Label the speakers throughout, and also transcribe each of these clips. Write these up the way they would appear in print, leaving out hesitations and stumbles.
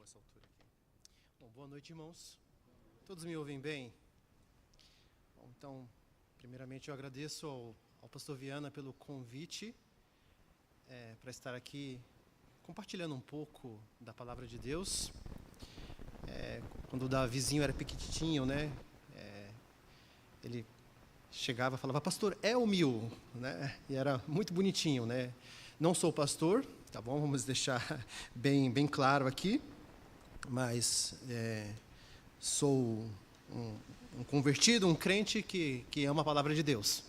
Speaker 1: essa altura aqui. Bom, boa noite, irmãos. Todos me ouvem bem? Bom, então, primeiramente eu agradeço ao pastor Viana pelo convite para estar aqui compartilhando um pouco da palavra de Deus. Quando o Davizinho era pequitinho, né? Ele chegava e falava, pastor Elmio, né? E era muito bonitinho, né? Não sou pastor, tá bom? Vamos deixar bem claro aqui, mas sou um convertido, um crente que ama a palavra de Deus.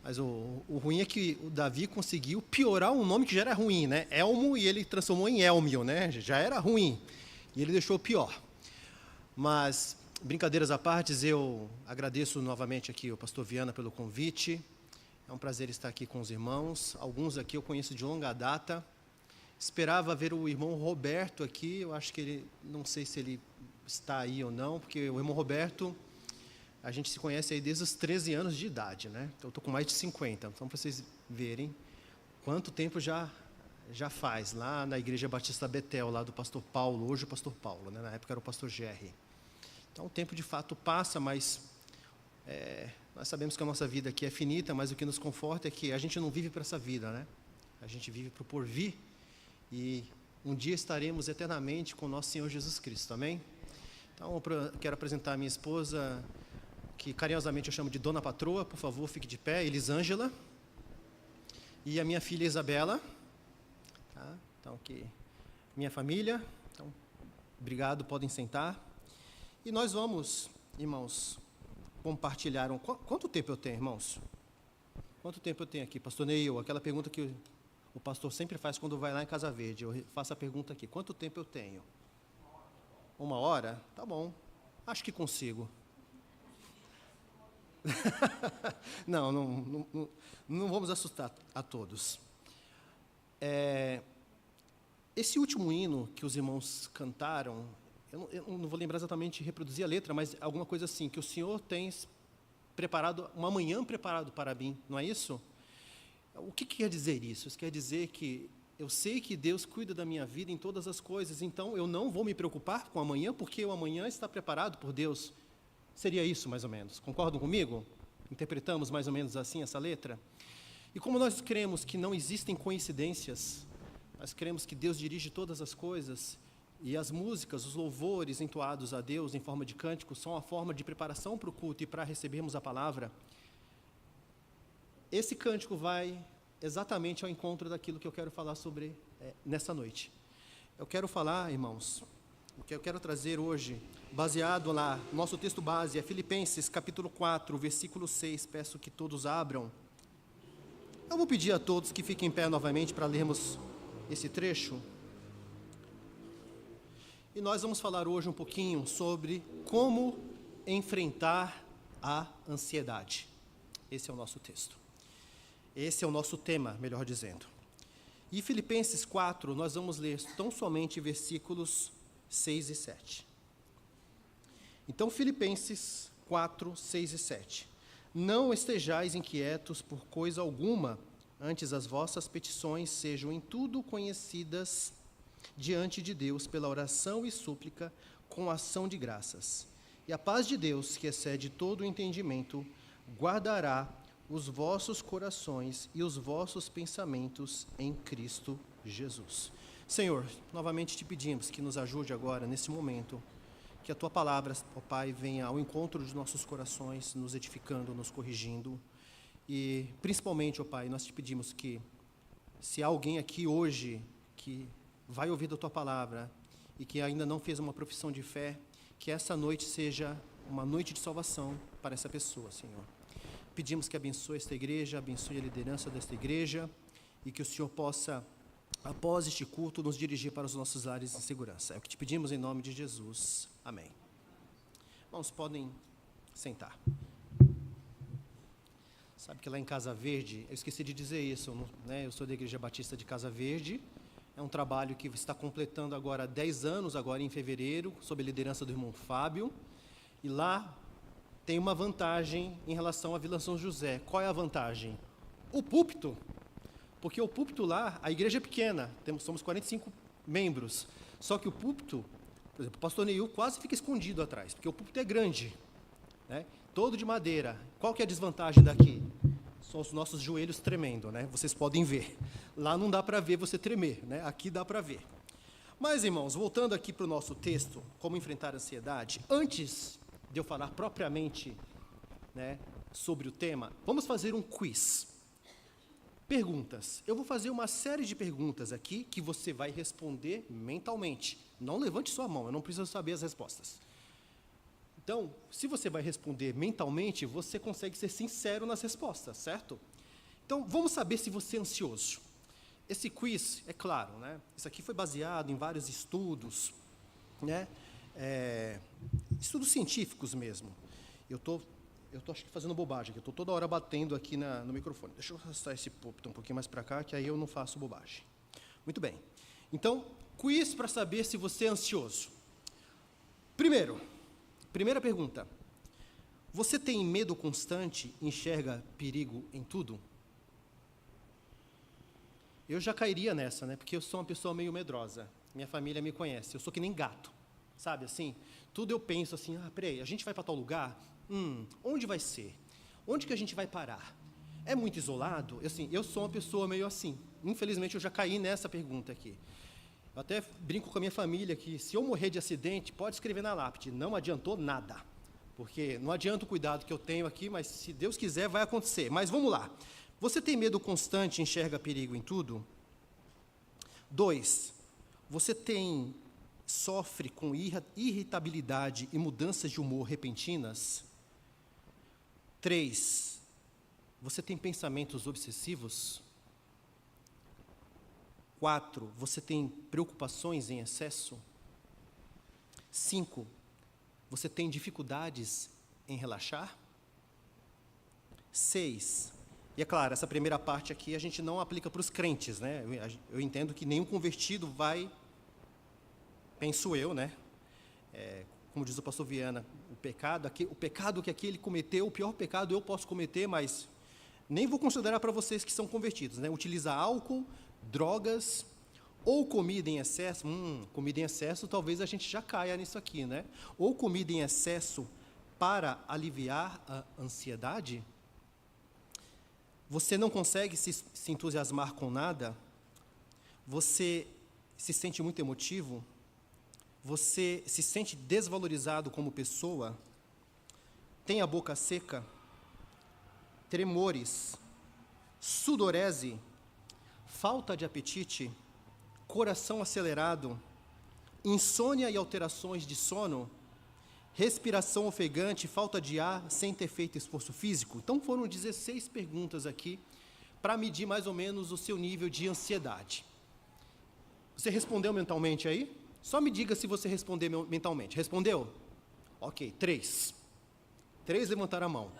Speaker 1: Mas o ruim é que o Davi conseguiu piorar um nome que já era ruim, né? Elmo, e ele transformou em Elmio, né? Já era ruim, e ele deixou pior. Mas, brincadeiras à parte, eu agradeço novamente aqui ao pastor Viana pelo convite. É um prazer estar aqui com os irmãos. Alguns aqui eu conheço de longa data. Esperava ver o irmão Roberto aqui. Eu acho que ele, não sei se ele está aí ou não, porque o irmão Roberto, a gente se conhece aí desde os 13 anos de idade, né? Então, eu estou com mais de 50. Então, para vocês verem quanto tempo já faz, lá na Igreja Batista Betel, lá do pastor Paulo, hoje o pastor Paulo, né? Na época era o pastor Jerry. Então, o tempo de fato passa, mas nós sabemos que a nossa vida aqui é finita, mas o que nos conforta é que a gente não vive para essa vida, né? A gente vive para o porvir, e um dia estaremos eternamente com o nosso Senhor Jesus Cristo, amém? Então, eu quero apresentar a minha esposa, que carinhosamente eu chamo de Dona Patroa, por favor, fique de pé, Elisângela, e a minha filha Isabela, tá? Então, aqui, minha família, então, obrigado, podem sentar. E nós vamos, irmãos, compartilhar quanto tempo eu tenho, irmãos? Quanto tempo eu tenho aqui? Pastor Neil, aquela pergunta que o pastor sempre faz quando vai lá em Casa Verde. Eu faço a pergunta aqui, quanto tempo eu tenho? 1 hora? Tá bom, acho que consigo. Não vamos assustar a todos. Esse último hino que os irmãos cantaram, eu não vou lembrar exatamente, reproduzir a letra, mas alguma coisa assim, que o Senhor tem preparado, uma manhã preparado para mim, não é isso? O que quer dizer isso? Isso quer dizer que eu sei que Deus cuida da minha vida em todas as coisas, então eu não vou me preocupar com o amanhã, porque o amanhã está preparado por Deus. Seria isso, mais ou menos. Concordam comigo? Interpretamos mais ou menos assim essa letra? E como nós cremos que não existem coincidências, nós cremos que Deus dirige todas as coisas, e as músicas, os louvores entoados a Deus em forma de cântico são a forma de preparação para o culto e para recebermos a palavra. Esse cântico vai exatamente ao encontro daquilo que eu quero falar sobre nessa noite. Eu quero falar, irmãos, o que eu quero trazer hoje, baseado lá, nosso texto base é Filipenses capítulo 4, versículo 6, peço que todos abram. Eu vou pedir a todos que fiquem em pé novamente para lermos esse trecho. E nós vamos falar hoje um pouquinho sobre como enfrentar a ansiedade. Esse é o nosso texto. Esse é o nosso tema, melhor dizendo. E Filipenses 4, nós vamos ler tão somente versículos 6 e 7. Então, Filipenses 4, 6 e 7. Não estejais inquietos por coisa alguma, antes as vossas petições sejam em tudo conhecidas diante de Deus pela oração e súplica com ação de graças. E a paz de Deus, que excede todo o entendimento, guardará os vossos corações e os vossos pensamentos em Cristo Jesus. Senhor, novamente te pedimos que nos ajude agora, nesse momento, que a Tua palavra, ó Pai, venha ao encontro dos nossos corações, nos edificando, nos corrigindo. E, principalmente, ó Pai, nós te pedimos que, se há alguém aqui hoje que vai ouvir da Tua palavra e que ainda não fez uma profissão de fé, que essa noite seja uma noite de salvação para essa pessoa, Senhor. Pedimos que abençoe esta igreja, abençoe a liderança desta igreja e que o Senhor possa, após este culto, nos dirigir para os nossos lares em segurança. É o que te pedimos em nome de Jesus. Amém. Irmãos, podem sentar. Sabe que lá em Casa Verde, eu esqueci de dizer isso, né? Eu sou da Igreja Batista de Casa Verde. É um trabalho que está completando agora 10 anos, agora em fevereiro, sob a liderança do irmão Fábio. E lá tem uma vantagem em relação à Vila São José. Qual é a vantagem? O púlpito. Porque o púlpito lá, a igreja é pequena, somos 45 membros. Só que o púlpito Por exemplo, o pastor Neil quase fica escondido atrás, porque o púlpito é grande, né? Todo de madeira. Qual que é a desvantagem daqui? São os nossos joelhos tremendo, né? Vocês podem ver. Lá não dá para ver você tremer, né? Aqui dá para ver. Mas, irmãos, voltando aqui para o nosso texto, como enfrentar a ansiedade, antes de eu falar propriamente, né, sobre o tema, vamos fazer um quiz. Perguntas. Eu vou fazer uma série de perguntas aqui que você vai responder mentalmente. Não levante sua mão, eu não preciso saber as respostas. Então, se você vai responder mentalmente, você consegue ser sincero nas respostas, certo? Então, vamos saber se você é ansioso. Esse quiz, é claro, né? Isso aqui foi baseado em vários estudos, né? Estudos científicos mesmo. Eu tô acho que fazendo bobagem aqui, eu estou toda hora batendo aqui no microfone. Deixa eu arrastar esse púlpito um pouquinho mais para cá, que aí eu não faço bobagem. Muito bem. Então, quiz para saber se você é ansioso. Primeira pergunta. Você tem medo constante e enxerga perigo em tudo? Eu já cairia nessa, né? Porque eu sou uma pessoa meio medrosa. Minha família me conhece. Eu sou que nem gato, sabe assim? Tudo eu penso assim, peraí, a gente vai para tal lugar? Onde vai ser? Onde que a gente vai parar? É muito isolado? Assim, eu sou uma pessoa meio assim. Infelizmente, eu já caí nessa pergunta aqui. Eu até brinco com a minha família que, se eu morrer de acidente, pode escrever na lápide, não adiantou nada. Porque não adianta o cuidado que eu tenho aqui, mas se Deus quiser, vai acontecer. Mas vamos lá. Você tem medo constante e enxerga perigo em tudo? 2. Você sofre com irritabilidade e mudanças de humor repentinas? 3. Você tem pensamentos obsessivos? 4. Você tem preocupações em excesso? 5. Você tem dificuldades em relaxar? 6. E é claro, essa primeira parte aqui a gente não aplica para os crentes, né? Eu entendo que nenhum convertido vai, penso eu, né? Como diz o pastor Viana, o pecado que aqui ele cometeu, o pior pecado eu posso cometer, mas nem vou considerar para vocês que são convertidos, né? Utilizar álcool, drogas ou comida em excesso. Comida em excesso, talvez a gente já caia nisso aqui, né? Ou comida em excesso para aliviar a ansiedade. Você não consegue se entusiasmar com nada? Você se sente muito emotivo? Você se sente desvalorizado como pessoa? Tem a boca seca? Tremores? Sudorese? Falta de apetite? Coração acelerado? Insônia e alterações de sono? Respiração ofegante, falta de ar sem ter feito esforço físico? Então foram 16 perguntas aqui para medir mais ou menos o seu nível de ansiedade. Você respondeu mentalmente aí? Só me diga se você respondeu mentalmente. Respondeu? Ok, 3. 3 levantaram a mão.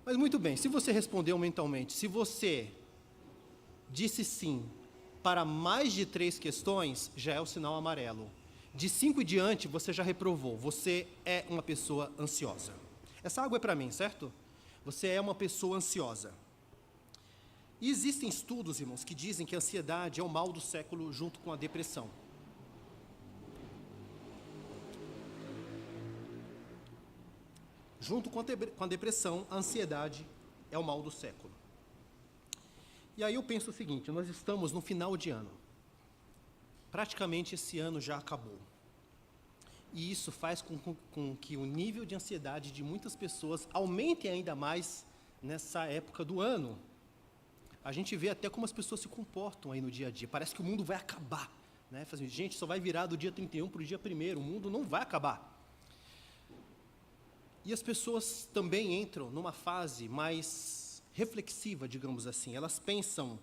Speaker 1: Mas muito bem, se você respondeu mentalmente, se você disse sim para mais de 3 questões, já é o sinal amarelo. De 5 em diante, você já reprovou. Você é uma pessoa ansiosa. Essa água é para mim, certo? Você é uma pessoa ansiosa. E existem estudos, irmãos, que dizem que a ansiedade é o mal do século junto com a depressão. Junto com a depressão, a ansiedade é o mal do século. E aí eu penso o seguinte, nós estamos no final de ano. Praticamente esse ano já acabou. E isso faz com que o nível de ansiedade de muitas pessoas aumente ainda mais nessa época do ano. A gente vê até como as pessoas se comportam aí no dia a dia. Parece que o mundo vai acabar, né? Gente, só vai virar do dia 31 para o dia 1º. O mundo não vai acabar. E as pessoas também entram numa fase mais reflexiva, digamos assim. Elas pensam,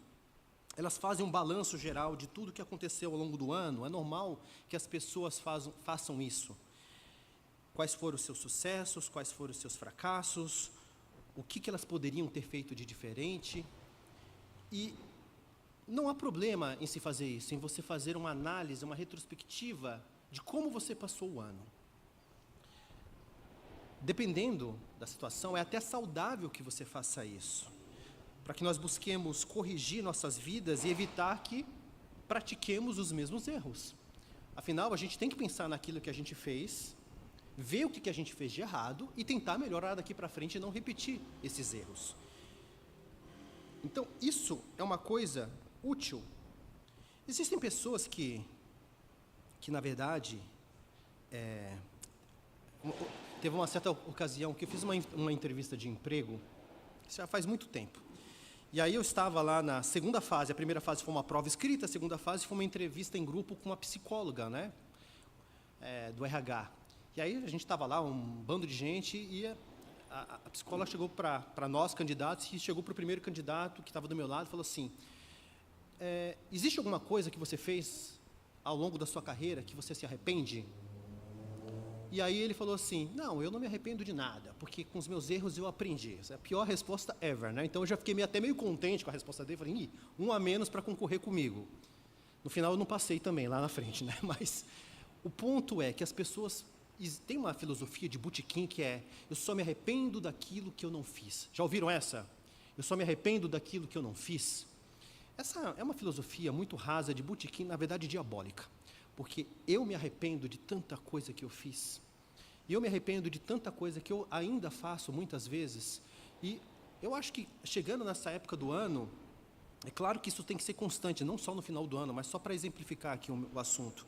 Speaker 1: elas fazem um balanço geral de tudo que aconteceu ao longo do ano. É normal que as pessoas façam isso. Quais foram os seus sucessos, quais foram os seus fracassos, o que elas poderiam ter feito de diferente. E não há problema em se fazer isso, em você fazer uma análise, uma retrospectiva de como você passou o ano. Dependendo da situação, é até saudável que você faça isso, para que nós busquemos corrigir nossas vidas e evitar que pratiquemos os mesmos erros. Afinal, a gente tem que pensar naquilo que a gente fez, ver o que a gente fez de errado e tentar melhorar daqui para frente e não repetir esses erros. Então, isso é uma coisa útil. Existem pessoas que na verdade, teve uma certa ocasião que eu fiz uma entrevista de emprego, isso já faz muito tempo. E aí eu estava lá na segunda fase, a primeira fase foi uma prova escrita, a segunda fase foi uma entrevista em grupo com uma psicóloga, né, do RH. E aí a gente estava lá, um bando de gente, e a psicóloga chegou para nós, candidatos, e chegou para o primeiro candidato que estava do meu lado e falou assim, existe alguma coisa que você fez ao longo da sua carreira que você se arrepende? E aí ele falou assim, não, eu não me arrependo de nada, porque com os meus erros eu aprendi. Essa é a pior resposta ever, né? Então eu já fiquei até meio contente com a resposta dele, falei, um a menos para concorrer comigo. No final eu não passei também, lá na frente, né? Mas o ponto é que as pessoas têm uma filosofia de botequim que é, eu só me arrependo daquilo que eu não fiz. Já ouviram essa? Eu só me arrependo daquilo que eu não fiz. Essa é uma filosofia muito rasa de botequim, na verdade diabólica, porque eu me arrependo de tanta coisa que eu fiz, e eu me arrependo de tanta coisa que eu ainda faço muitas vezes, e eu acho que chegando nessa época do ano, é claro que isso tem que ser constante, não só no final do ano, mas só para exemplificar aqui o assunto.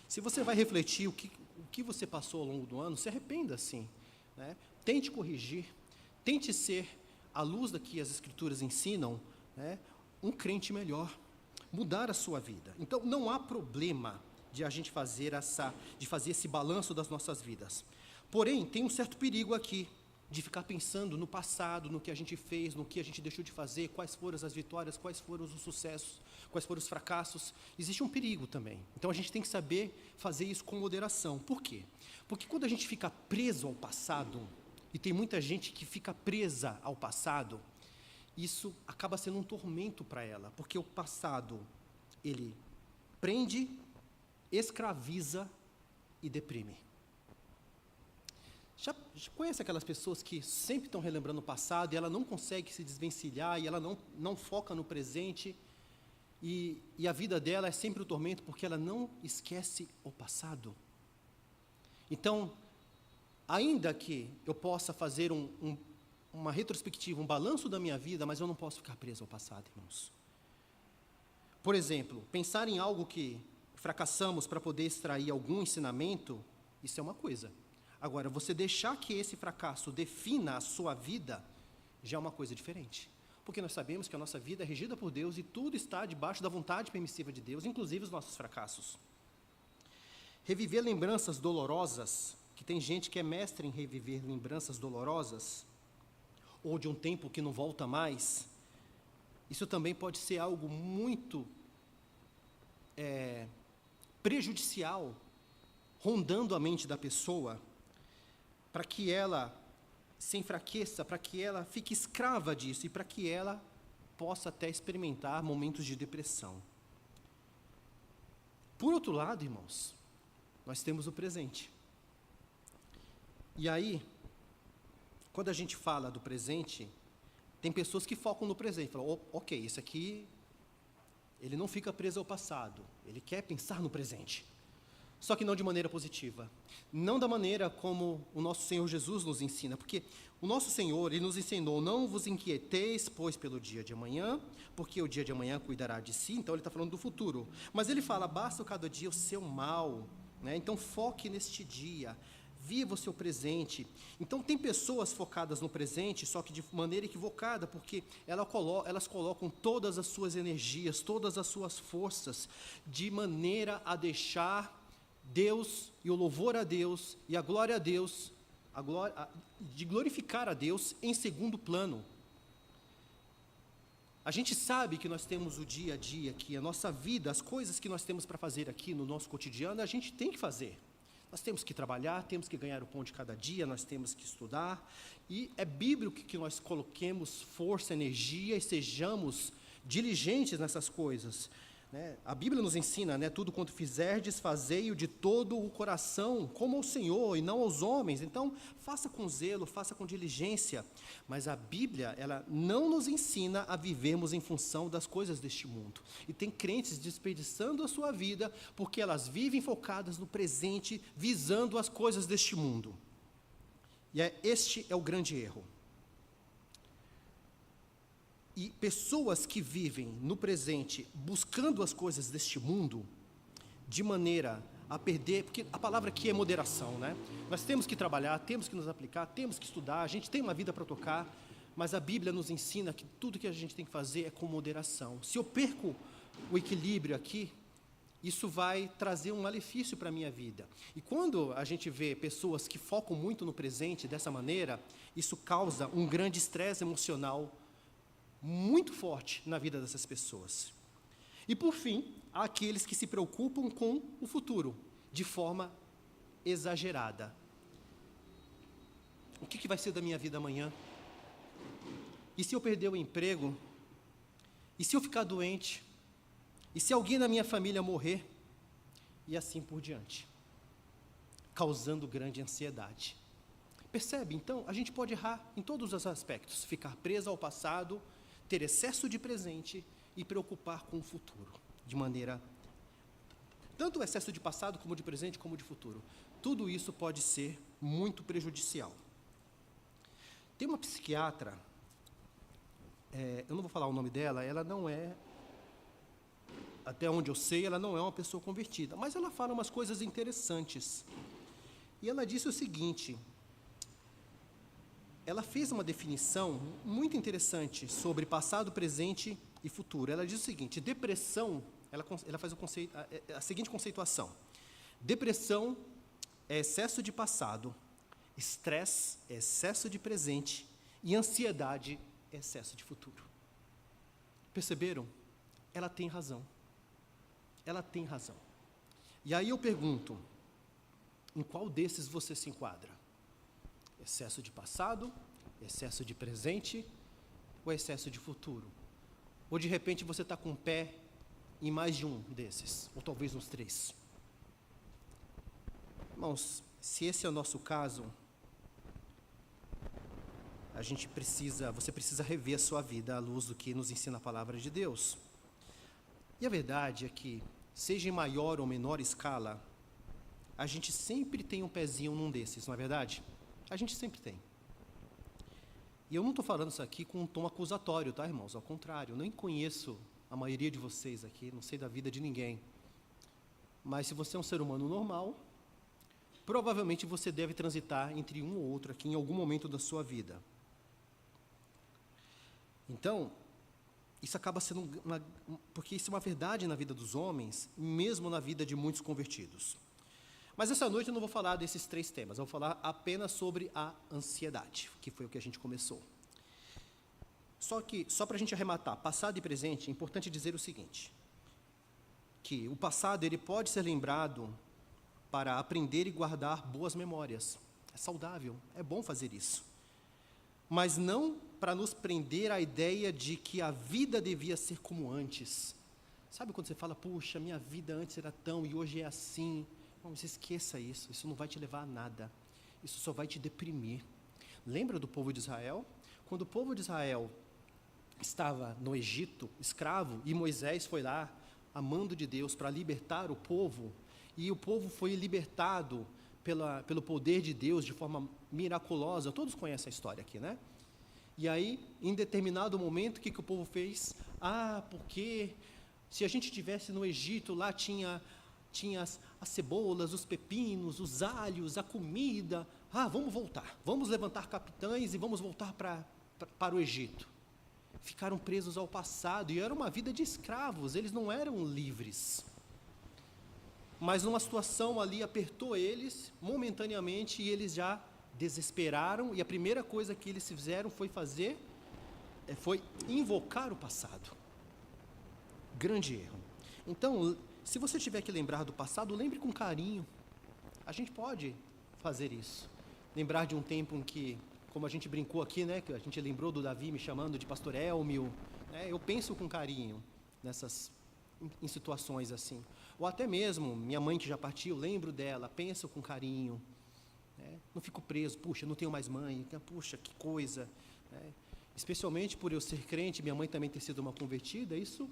Speaker 1: Se você vai refletir o que você passou ao longo do ano, se arrependa sim, né? Tente corrigir, tente ser, à luz da que as Escrituras ensinam, né, um crente melhor, mudar a sua vida. Então, não há problema de a gente fazer esse balanço das nossas vidas. Porém, tem um certo perigo aqui, de ficar pensando no passado, no que a gente fez, no que a gente deixou de fazer, quais foram as vitórias, quais foram os sucessos, quais foram os fracassos. Existe um perigo também. Então, a gente tem que saber fazer isso com moderação. Por quê? Porque quando a gente fica preso ao passado, e tem muita gente que fica presa ao passado, isso acaba sendo um tormento para ela, porque o passado, ele prende, escraviza e deprime. Já conhece aquelas pessoas que sempre estão relembrando o passado e ela não consegue se desvencilhar e ela não foca no presente e a vida dela é sempre o tormento porque ela não esquece o passado? Então, ainda que eu possa fazer uma retrospectiva, um balanço da minha vida, mas eu não posso ficar preso ao passado, irmãos. Por exemplo, pensar em algo que fracassamos para poder extrair algum ensinamento, isso é uma coisa. Agora, você deixar que esse fracasso defina a sua vida, já é uma coisa diferente. Porque nós sabemos que a nossa vida é regida por Deus e tudo está debaixo da vontade permissiva de Deus, inclusive os nossos fracassos. Reviver lembranças dolorosas, que tem gente que é mestre em reviver lembranças dolorosas, ou de um tempo que não volta mais, isso também pode ser algo muito prejudicial, rondando a mente da pessoa, para que ela se enfraqueça, para que ela fique escrava disso e para que ela possa até experimentar momentos de depressão. Por outro lado, irmãos, nós temos o presente. E aí, quando a gente fala do presente, tem pessoas que focam no presente, falam, ok, isso aqui, ele não fica preso ao passado, ele quer pensar no presente. Só que não de maneira positiva. Não da maneira como o nosso Senhor Jesus nos ensina, porque o nosso Senhor, Ele nos ensinou, não vos inquieteis, pois, pelo dia de amanhã, porque o dia de amanhã cuidará de si, então Ele está falando do futuro. Mas Ele fala, basta cada dia o seu mal, né? Então foque neste dia, viva o seu presente. Então tem pessoas focadas no presente, só que de maneira equivocada, porque elas colocam todas as suas energias, todas as suas forças, de maneira a deixar Deus e o louvor a Deus e a glória a Deus, de glorificar a Deus em segundo plano. A gente sabe que nós temos o dia a dia aqui, a nossa vida, as coisas que nós temos para fazer aqui no nosso cotidiano, a gente tem que fazer. Nós temos que trabalhar, temos que ganhar o pão de cada dia, nós temos que estudar, e é bíblico que nós coloquemos força, energia e sejamos diligentes nessas coisas. né? A Bíblia nos ensina, né, tudo quanto fizerdes, fazei-o de todo o coração, como ao Senhor e não aos homens. Então, faça com zelo, faça com diligência. Mas a Bíblia, ela não nos ensina a vivermos em função das coisas deste mundo. E tem crentes desperdiçando a sua vida porque elas vivem focadas no presente, visando as coisas deste mundo. E este é o grande erro. E pessoas que vivem no presente, buscando as coisas deste mundo, de maneira a perder, porque a palavra aqui é moderação, né? Nós temos que trabalhar, temos que nos aplicar, temos que estudar, a gente tem uma vida para tocar, mas a Bíblia nos ensina que tudo que a gente tem que fazer é com moderação. Se eu perco o equilíbrio aqui, isso vai trazer um malefício para a minha vida. E quando a gente vê pessoas que focam muito no presente dessa maneira, isso causa um grande estresse emocional muito forte na vida dessas pessoas. E por fim, há aqueles que se preocupam com o futuro, de forma exagerada. O que vai ser da minha vida amanhã? E se eu perder o emprego? E se eu ficar doente? E se alguém da minha família morrer? E assim por diante, causando grande ansiedade. Percebe? Então, a gente pode errar em todos os aspectos, ficar preso ao passado, ter excesso de presente e preocupar com o futuro, de maneira, tanto o excesso de passado, como de presente, como de futuro. Tudo isso pode ser muito prejudicial. Tem uma psiquiatra, eu não vou falar o nome dela, ela não é, até onde eu sei, ela não é uma pessoa convertida, mas ela fala umas coisas interessantes. E ela disse o seguinte: ela fez uma definição muito interessante sobre passado, presente e futuro. Ela diz o seguinte: depressão, ela faz a seguinte conceituação: depressão é excesso de passado, estresse é excesso de presente e ansiedade é excesso de futuro. Perceberam? Ela tem razão. Ela tem razão. E aí eu pergunto, em qual desses você se enquadra? Excesso de passado, excesso de presente ou excesso de futuro? Ou de repente você está com o pé em mais de um desses, ou talvez nos 3. Irmãos, se esse é o nosso caso, você precisa rever a sua vida à luz do que nos ensina a palavra de Deus. E a verdade é que, seja em maior ou menor escala, a gente sempre tem um pezinho num desses, não é verdade? A gente sempre tem. E eu não estou falando isso aqui com um tom acusatório, tá, irmãos? Ao contrário, eu nem conheço a maioria de vocês aqui, não sei da vida de ninguém. Mas se você é um ser humano normal, provavelmente você deve transitar entre um ou outro aqui em algum momento da sua vida. Então, isso acaba sendo porque isso é uma verdade na vida dos homens, mesmo na vida de muitos convertidos. Mas essa noite eu não vou falar desses 3 temas, eu vou falar apenas sobre a ansiedade, que foi o que a gente começou. Só para a gente arrematar, passado e presente, é importante dizer o seguinte, que o passado ele pode ser lembrado para aprender e guardar boas memórias. É saudável, é bom fazer isso. Mas não para nos prender à ideia de que a vida devia ser como antes. Sabe quando você fala, puxa, minha vida antes era tão e hoje é assim? Não, você esqueça isso, isso não vai te levar a nada. Isso só vai te deprimir. Lembra do povo de Israel? Quando o povo de Israel estava no Egito, escravo, e Moisés foi lá, a mando de Deus, para libertar o povo, e o povo foi libertado pelo poder de Deus de forma miraculosa. Todos conhecem a história aqui, né? E aí, em determinado momento, o que o povo fez? Porque se a gente estivesse no Egito, lá tinha as cebolas, os pepinos, os alhos, a comida. Vamos voltar, vamos levantar capitães e vamos voltar para o Egito. Ficaram presos ao passado, e era uma vida de escravos, eles não eram livres. Mas numa situação ali apertou eles, momentaneamente, e eles já desesperaram, e a primeira coisa que eles fizeram foi invocar o passado. Grande erro. Então, se você tiver que lembrar do passado, lembre com carinho. A gente pode fazer isso. Lembrar de um tempo em que, como a gente brincou aqui, né, que a gente lembrou do Davi me chamando de pastor Elmio, né, eu penso com carinho em situações assim. Ou até mesmo, minha mãe que já partiu, lembro dela, penso com carinho, né? Não fico preso, puxa, não tenho mais mãe, puxa, que coisa, né? Especialmente por eu ser crente, minha mãe também ter sido uma convertida, isso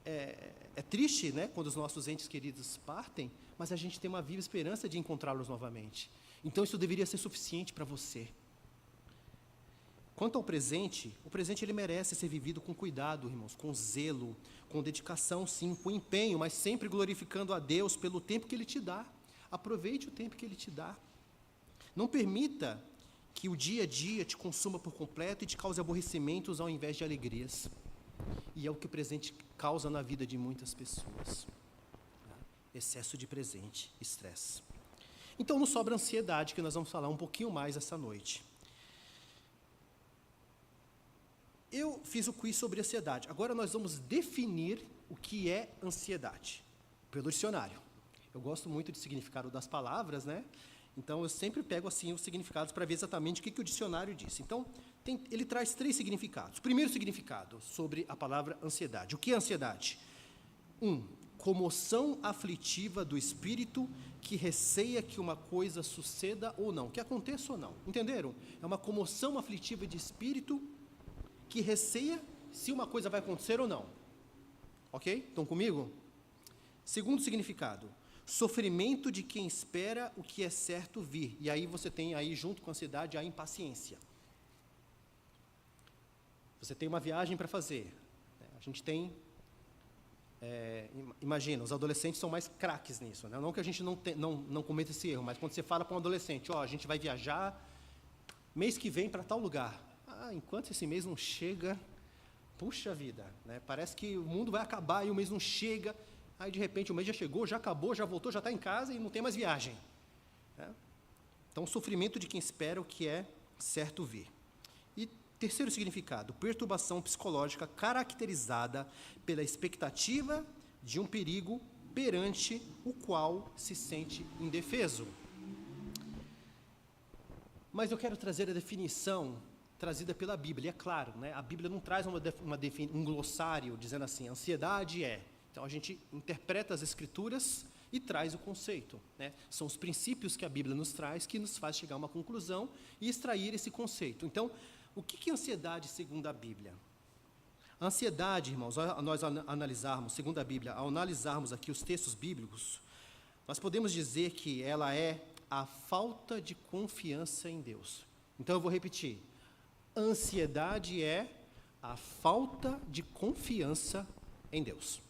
Speaker 1: é triste, né, quando os nossos entes queridos partem, mas a gente tem uma viva esperança de encontrá-los novamente. Então isso deveria ser suficiente para você. Quanto ao presente, o presente ele merece ser vivido com cuidado, irmãos, com zelo, com dedicação, sim, com empenho, mas sempre glorificando a Deus pelo tempo que Ele te dá. Aproveite o tempo que Ele te dá. Não permita que o dia a dia te consuma por completo e te cause aborrecimentos ao invés de alegrias. E é o que o presente causa na vida de muitas pessoas. Excesso de presente, estresse. Então, nos sobra ansiedade, que nós vamos falar um pouquinho mais essa noite. Eu fiz o quiz sobre ansiedade. Agora nós vamos definir o que é ansiedade, pelo dicionário. Eu gosto muito de significado das palavras, né? Então, eu sempre pego assim os significados para ver exatamente o que o dicionário diz. Então, ele traz 3 significados. Primeiro significado sobre a palavra ansiedade. O que é ansiedade? 1. Comoção aflitiva do espírito que receia que uma coisa suceda ou não, que aconteça ou não. Entenderam? É uma comoção aflitiva de espírito que receia se uma coisa vai acontecer ou não. Ok? Estão comigo? Segundo significado, sofrimento de quem espera o que é certo vir. E aí você tem aí, junto com a ansiedade, a impaciência. Você tem uma viagem para fazer. A gente tem... imagina, os adolescentes são mais craques nisso, né? Não que a gente não cometa esse erro, mas quando você fala para um adolescente, a gente vai viajar mês que vem para tal lugar. Enquanto esse mês não chega, puxa vida, né? Parece que o mundo vai acabar e o mês não chega, aí de repente o mês já chegou, já acabou, já voltou, já está em casa e não tem mais viagem, né? Então, o sofrimento de quem espera o que é certo vir. E terceiro significado, perturbação psicológica caracterizada pela expectativa de um perigo perante o qual se sente indefeso. Mas eu quero trazer a definição trazida pela Bíblia. E é claro, né, a Bíblia não traz um glossário dizendo assim, ansiedade é. Então, a gente interpreta as Escrituras e traz o conceito, né? São os princípios que a Bíblia nos traz que nos faz chegar a uma conclusão e extrair esse conceito. Então, o que é ansiedade segundo a Bíblia? A ansiedade, irmãos, ao nós analisarmos, segundo a Bíblia, ao analisarmos aqui os textos bíblicos, nós podemos dizer que ela é a falta de confiança em Deus. Então, eu vou repetir. Ansiedade é a falta de confiança em Deus.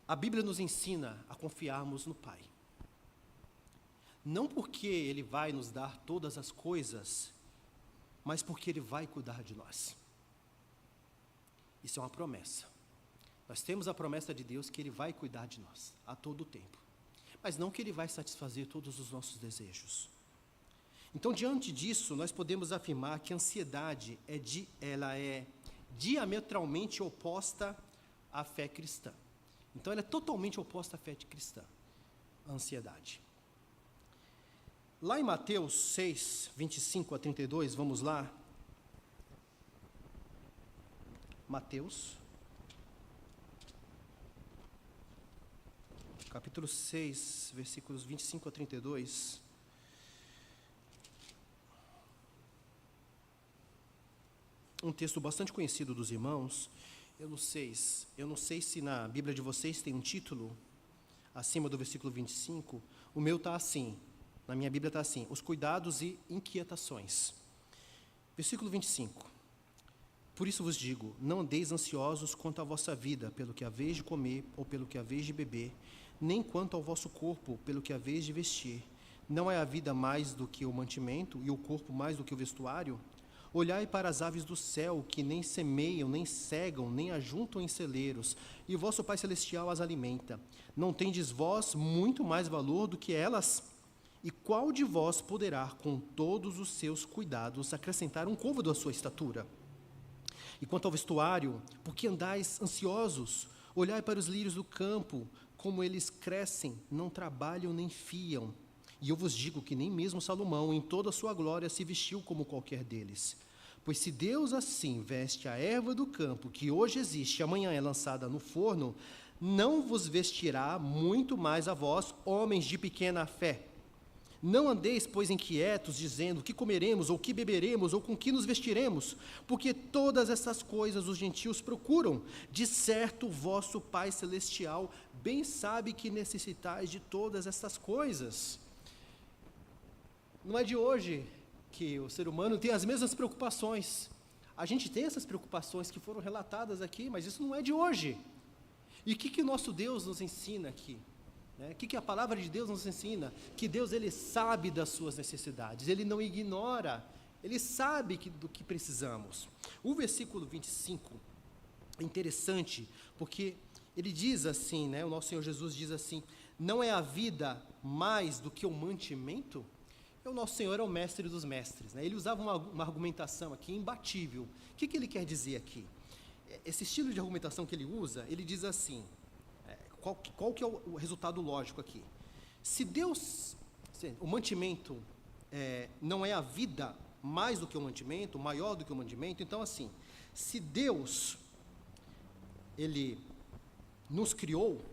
Speaker 1: A Bíblia nos ensina a confiarmos no Pai. Não porque Ele vai nos dar todas as coisas, mas porque Ele vai cuidar de nós. Isso é uma promessa. Nós temos a promessa de Deus que Ele vai cuidar de nós a todo tempo. Mas não que Ele vai satisfazer todos os nossos desejos. Então, diante disso, nós podemos afirmar que a ansiedade ela é diametralmente oposta à fé cristã. Então, ela é totalmente oposta à fé cristã, a ansiedade. Lá em Mateus 6, 25 a 32, vamos lá. Mateus, capítulo 6, versículos 25 a 32. Um texto bastante conhecido dos irmãos. Eu não sei se na Bíblia de vocês tem um título acima do versículo 25. O meu está assim, na minha Bíblia está assim, os cuidados e inquietações. Versículo 25. Por isso vos digo, não andeis ansiosos quanto à vossa vida, pelo que haveis de comer ou pelo que haveis de beber, nem quanto ao vosso corpo, pelo que haveis de vestir. Não é a vida mais do que o mantimento e o corpo mais do que o vestuário? Olhai para as aves do céu, que nem semeiam, nem cegam, nem ajuntam em celeiros, e o vosso Pai Celestial as alimenta. Não tendes vós muito mais valor do que elas? E qual de vós poderá, com todos os seus cuidados, acrescentar um côvado à sua estatura? E quanto ao vestuário, por que andais ansiosos? Olhai para os lírios do campo, como eles crescem, não trabalham nem fiam. E eu vos digo que nem mesmo Salomão, em toda a sua glória, se vestiu como qualquer deles. Pois se Deus assim veste a erva do campo, que hoje existe e amanhã é lançada no forno, não vos vestirá muito mais a vós, homens de pequena fé. Não andeis, pois, inquietos, dizendo: que comeremos, ou que beberemos, ou com que nos vestiremos? Porque todas essas coisas os gentios procuram. De certo, vosso Pai Celestial bem sabe que necessitais de todas essas coisas. Não é de hoje que o ser humano tem as mesmas preocupações. A gente tem essas preocupações que foram relatadas aqui, mas isso não é de hoje. E o que o nosso Deus nos ensina aqui? O que a palavra de Deus nos ensina? Que Deus, Ele sabe das suas necessidades, Ele não ignora, Ele sabe do que precisamos. O versículo 25 é interessante, porque ele diz assim, o nosso Senhor Jesus diz assim: não é a vida mais do que o mantimento? O nosso Senhor é o mestre dos mestres, Ele usava uma argumentação aqui imbatível. O que ele quer dizer aqui? Esse estilo de argumentação que ele usa, ele diz assim, qual que é o resultado lógico aqui? Se o mantimento não é a vida mais do que o mantimento, maior do que o mantimento, então assim, se Deus, Ele nos criou,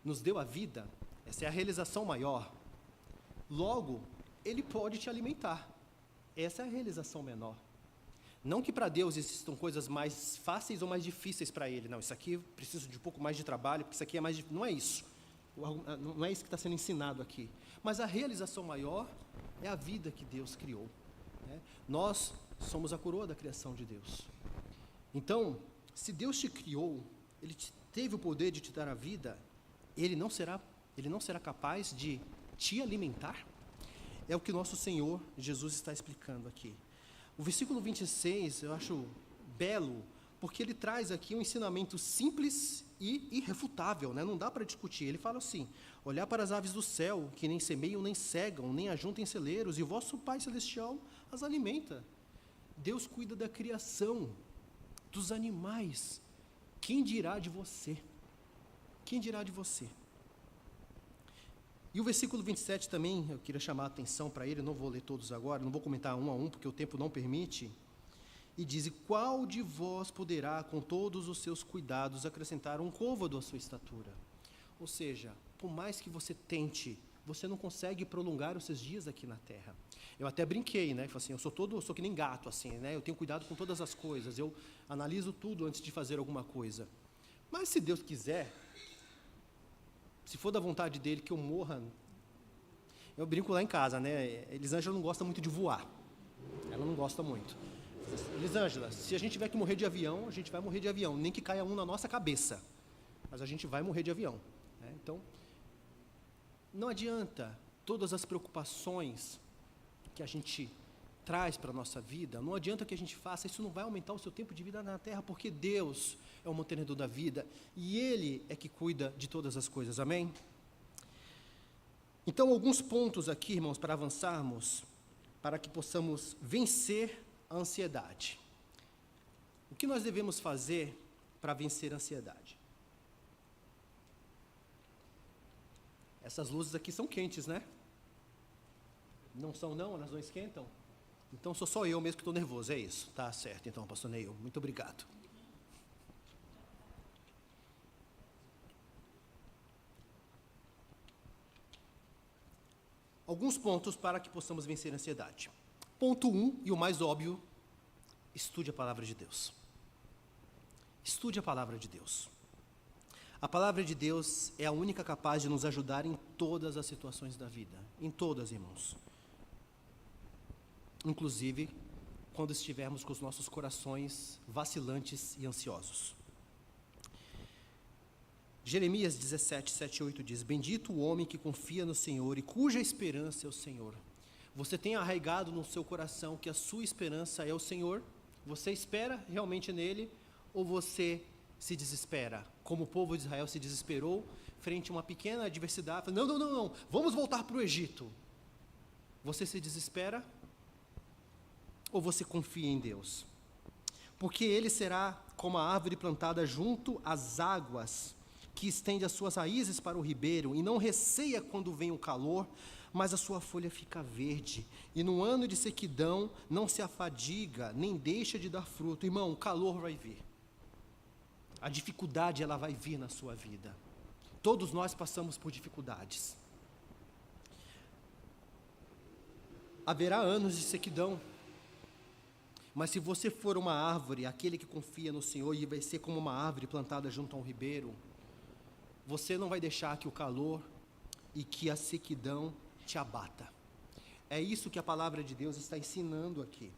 Speaker 1: nos deu a vida, essa é a realização maior, logo, Ele pode te alimentar, essa é a realização menor. Não que para Deus existam coisas mais fáceis ou mais difíceis para Ele. Não, isso aqui precisa de um pouco mais de trabalho, porque isso aqui é mais difícil. Não é isso. Não é isso que está sendo ensinado aqui. Mas a realização maior é a vida que Deus criou. Nós somos a coroa da criação de Deus. Então, se Deus te criou, Ele teve o poder de te dar a vida, Ele não será capaz de te alimentar? É o que nosso Senhor Jesus está explicando aqui. O versículo 26 eu acho belo, porque ele traz aqui um ensinamento simples e irrefutável, não dá para discutir. Ele fala assim: olhar para as aves do céu, que nem semeiam, nem cegam, nem ajuntam em celeiros, e o vosso Pai Celestial as alimenta. Deus cuida da criação, dos animais. Quem dirá de você? Quem dirá de você? E o versículo 27 também, eu queria chamar a atenção para ele, não vou ler todos agora, não vou comentar um a um, porque o tempo não permite. E diz: e qual de vós poderá, com todos os seus cuidados, acrescentar um côvado à sua estatura? Ou seja, por mais que você tente, você não consegue prolongar os seus dias aqui na terra. Eu até brinquei, falei assim, eu sou que nem gato, assim, eu tenho cuidado com todas as coisas, eu analiso tudo antes de fazer alguma coisa. Mas se Deus quiser, se for da vontade dele que eu morra, eu brinco lá em casa, Elisângela não gosta muito de voar, ela não gosta muito. Elisângela, se a gente tiver que morrer de avião, a gente vai morrer de avião, nem que caia um na nossa cabeça, mas a gente vai morrer de avião. Então, não adianta todas as preocupações que a gente traz para a nossa vida, não adianta que a gente faça, isso não vai aumentar o seu tempo de vida na terra, porque Deus é o mantenedor da vida, e Ele é que cuida de todas as coisas, amém? Então, alguns pontos aqui, irmãos, para avançarmos, para que possamos vencer a ansiedade. O que nós devemos fazer para vencer a ansiedade? Essas luzes aqui são quentes, Não são não? Elas não esquentam? Então sou só eu mesmo que estou nervoso, é isso? Tá certo, então, pastor Neil, muito obrigado. Alguns pontos para que possamos vencer a ansiedade. Ponto 1, e o mais óbvio: estude a palavra de Deus. Estude a palavra de Deus. A palavra de Deus é a única capaz de nos ajudar em todas as situações da vida. Em todas, irmãos. Inclusive, quando estivermos com os nossos corações vacilantes e ansiosos. Jeremias 17, 7 e 8 diz: bendito o homem que confia no Senhor e cuja esperança é o Senhor. Você tem arraigado no seu coração que a sua esperança é o Senhor? Você espera realmente nele? Ou você se desespera? Como o povo de Israel se desesperou frente a uma pequena adversidade. Não, vamos voltar para o Egito. Você se desespera? Ou você confia em Deus? Porque ele será como a árvore plantada junto às águas, que estende as suas raízes para o ribeiro, e não receia quando vem o calor, mas a sua folha fica verde, e no ano de sequidão não se afadiga, nem deixa de dar fruto. Irmão, o calor vai vir, a dificuldade ela vai vir na sua vida. Todos nós passamos por dificuldades. Haverá anos de sequidão, mas se você for uma árvore, aquele que confia no Senhor, e vai ser como uma árvore plantada junto a um ribeiro, você não vai deixar que o calor e que a sequidão te abata. É isso que a palavra de Deus está ensinando aqui,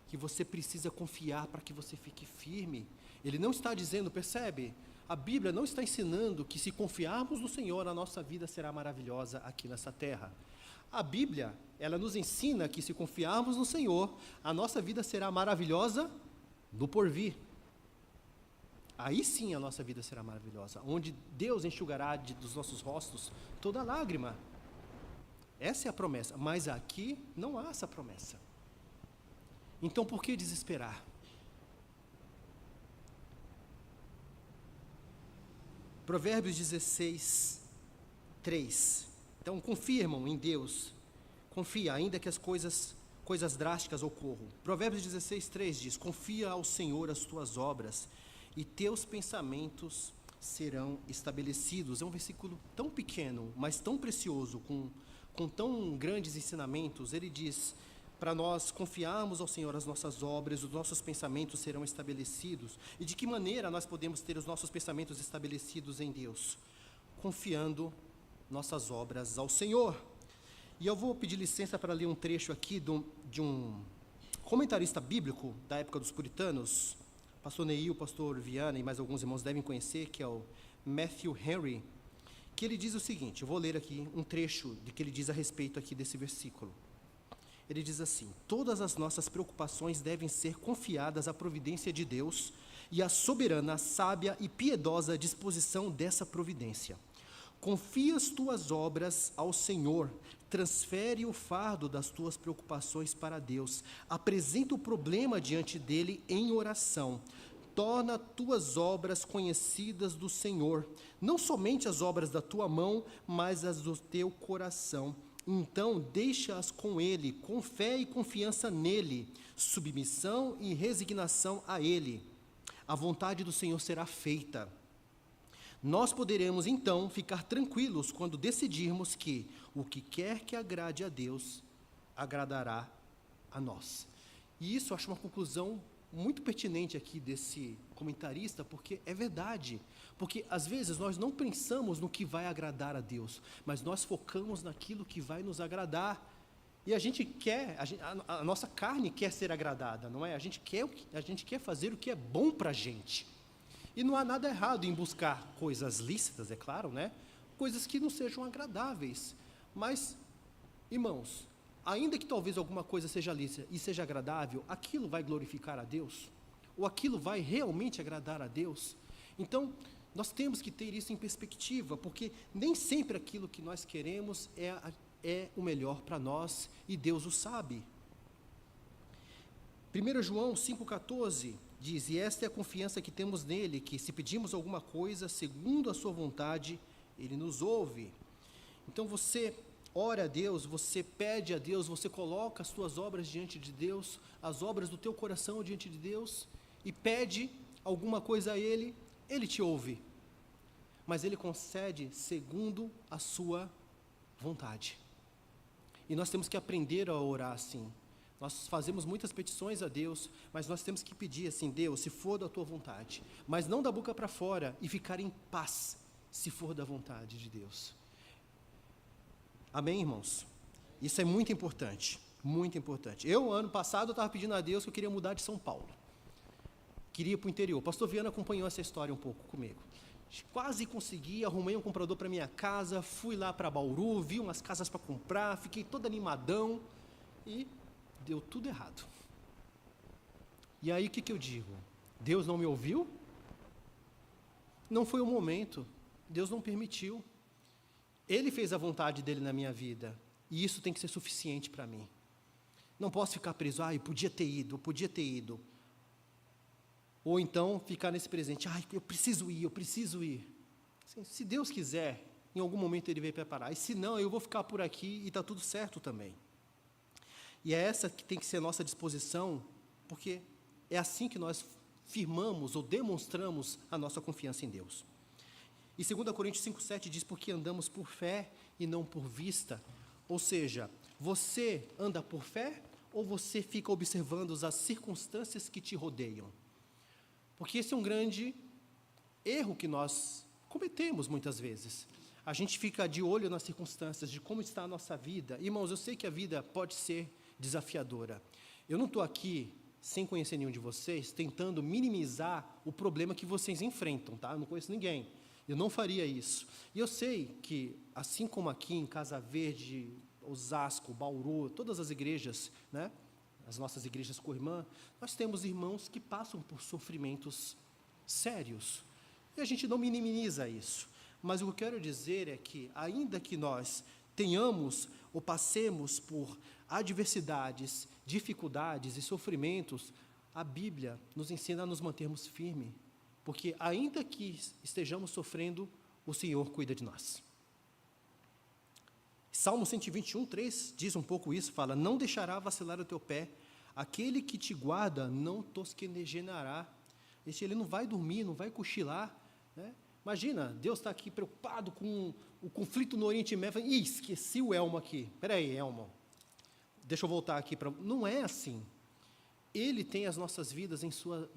Speaker 1: que você precisa confiar para que você fique firme. Ele não está dizendo, percebe? A Bíblia não está ensinando que se confiarmos no Senhor, a nossa vida será maravilhosa aqui nessa terra. A Bíblia, ela nos ensina que se confiarmos no Senhor, a nossa vida será maravilhosa no porvir. Aí sim a nossa vida será maravilhosa, onde Deus enxugará dos nossos rostos toda lágrima. Essa é a promessa, mas aqui não há essa promessa. Então por que desesperar? Provérbios 16, 3. Então confirmam em Deus, confia, ainda que as coisas drásticas ocorram. Provérbios 16, 3 diz, confia ao Senhor as tuas obras, e teus pensamentos serão estabelecidos. É um versículo tão pequeno, mas tão precioso, com tão grandes ensinamentos. Ele diz, para nós confiarmos ao Senhor as nossas obras, os nossos pensamentos serão estabelecidos. E de que maneira nós podemos ter os nossos pensamentos estabelecidos em Deus? Confiando nossas obras ao Senhor. E eu vou pedir licença para ler um trecho aqui de um comentarista bíblico da época dos puritanos, pastor Neil, pastor Viana e mais alguns irmãos devem conhecer, que é o Matthew Henry, que ele diz o seguinte, eu vou ler aqui um trecho de que ele diz a respeito aqui desse versículo. Ele diz assim, todas as nossas preocupações devem ser confiadas à providência de Deus e à soberana, sábia e piedosa disposição dessa providência. Confia as tuas obras ao Senhor, transfere o fardo das tuas preocupações para Deus, apresenta o problema diante dele em oração, torna tuas obras conhecidas do Senhor, não somente as obras da tua mão, mas as do teu coração. Então, deixa-as com ele, com fé e confiança nele, submissão e resignação a ele. A vontade do Senhor será feita. Nós poderemos, então, ficar tranquilos quando decidirmos que o que quer que agrade a Deus, agradará a nós. E isso eu acho uma conclusão muito pertinente aqui desse comentarista, porque é verdade. Porque, às vezes, nós não pensamos no que vai agradar a Deus, mas nós focamos naquilo que vai nos agradar. E a gente quer, a nossa carne quer ser agradada, não é? A gente quer fazer o que é bom para a gente. E não há nada errado em buscar coisas lícitas, é claro, né? Coisas que não sejam agradáveis. Mas, irmãos, ainda que talvez alguma coisa seja lícita e seja agradável, aquilo vai glorificar a Deus? Ou aquilo vai realmente agradar a Deus? Então, nós temos que ter isso em perspectiva, porque nem sempre aquilo que nós queremos é o melhor para nós, e Deus o sabe. 1 João 5,14 diz, e esta é a confiança que temos nele, que se pedimos alguma coisa, segundo a sua vontade, ele nos ouve. Então você ora a Deus, você pede a Deus, você coloca as suas obras diante de Deus, as obras do teu coração diante de Deus, e pede alguma coisa a Ele, Ele te ouve. Mas Ele concede segundo a sua vontade. E nós temos que aprender a orar assim. Nós fazemos muitas petições a Deus, mas nós temos que pedir assim, Deus, se for da tua vontade, mas não da boca para fora, e ficar em paz, se for da vontade de Deus. Amém, irmãos? Isso é muito importante, muito importante. Ano passado, eu estava pedindo a Deus que eu queria mudar de São Paulo. Queria ir para o interior. O pastor Viana acompanhou essa história um pouco comigo. Quase consegui, arrumei um comprador para minha casa, fui lá para Bauru, vi umas casas para comprar, fiquei todo animadão, e deu tudo errado. E aí o que eu digo? Deus não me ouviu? Não foi o momento, Deus não permitiu. Ele fez a vontade dele na minha vida, e isso tem que ser suficiente para mim. Não posso ficar preso, eu podia ter ido. Ou então ficar nesse presente, eu preciso ir. Se Deus quiser, em algum momento Ele vai preparar. E se não, eu vou ficar por aqui e está tudo certo também. E é essa que tem que ser a nossa disposição, porque é assim que nós firmamos ou demonstramos a nossa confiança em Deus. E 2 Coríntios 5,7 diz, porque andamos por fé e não por vista. Ou seja, você anda por fé ou você fica observando as circunstâncias que te rodeiam? Porque esse é um grande erro que nós cometemos muitas vezes. A gente fica de olho nas circunstâncias, de como está a nossa vida. Irmãos, eu sei que a vida pode ser desafiadora. Eu não estou aqui, sem conhecer nenhum de vocês, tentando minimizar o problema que vocês enfrentam, tá? Eu não conheço ninguém. Eu não faria isso. E eu sei que, assim como aqui em Casa Verde, Osasco, Bauru, todas as igrejas, né, as nossas igrejas co-irmã, nós temos irmãos que passam por sofrimentos sérios. E a gente não minimiza isso. Mas o que eu quero dizer é que, ainda que nós tenhamos ou passemos por adversidades, dificuldades e sofrimentos, a Bíblia nos ensina a nos mantermos firmes. Porque, ainda que estejamos sofrendo, o Senhor cuida de nós. Salmo 121:3 diz um pouco isso, fala, não deixará vacilar o teu pé, aquele que te guarda não tosquenejará. Ele não vai dormir, não vai cochilar, né? Imagina, Deus está aqui preocupado com o conflito no Oriente Médio, ih, esqueci o Elmo aqui, peraí, Elmo, deixa eu voltar aqui, não é assim. Ele tem as nossas vidas em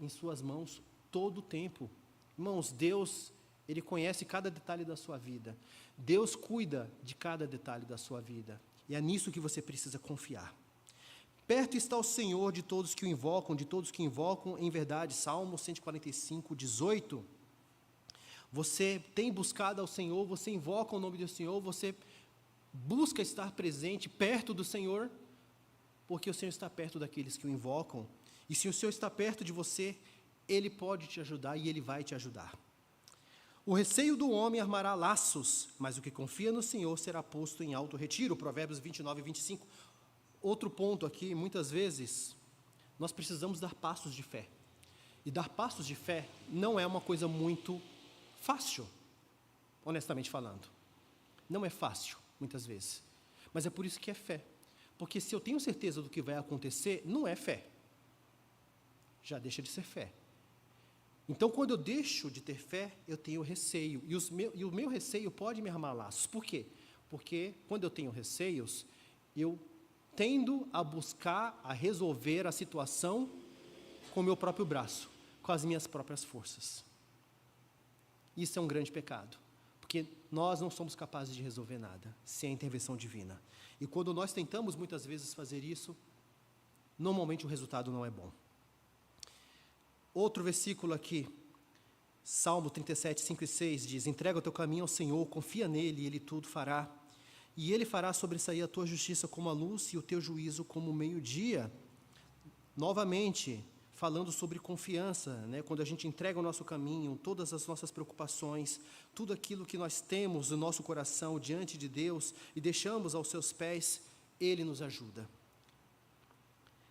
Speaker 1: suas mãos todo o tempo. Irmãos, Deus, Ele conhece cada detalhe da sua vida. Deus cuida de cada detalhe da sua vida. E é nisso que você precisa confiar. Perto está o Senhor de todos que o invocam em verdade. Salmo 145:18. Você tem buscado ao Senhor, você invoca o nome do Senhor, você busca estar presente, perto do Senhor, porque o Senhor está perto daqueles que o invocam. E se o Senhor está perto de você, Ele pode te ajudar e Ele vai te ajudar. O receio do homem armará laços, mas o que confia no Senhor será posto em alto retiro. Provérbios 29:25. Outro ponto aqui, muitas vezes, nós precisamos dar passos de fé. E dar passos de fé não é uma coisa muito fácil, honestamente falando. Não é fácil, muitas vezes. Mas é por isso que é fé. Porque se eu tenho certeza do que vai acontecer, não é fé. Já deixa de ser fé. Então, quando eu deixo de ter fé, eu tenho receio. E o meu receio pode me armar laços. Por quê? Porque quando eu tenho receios, eu tendo a buscar, a resolver a situação com o meu próprio braço, com as minhas próprias forças. Isso é um grande pecado. Porque nós não somos capazes de resolver nada sem a intervenção divina. E quando nós tentamos muitas vezes fazer isso, normalmente o resultado não é bom. Outro versículo aqui, Salmo 37:5-6 diz, entrega o teu caminho ao Senhor, confia nele e Ele tudo fará. E Ele fará sobressair a tua justiça como a luz e o teu juízo como o meio-dia. Novamente, falando sobre confiança, né? Quando a gente entrega o nosso caminho, todas as nossas preocupações, tudo aquilo que nós temos no nosso coração diante de Deus e deixamos aos seus pés, Ele nos ajuda.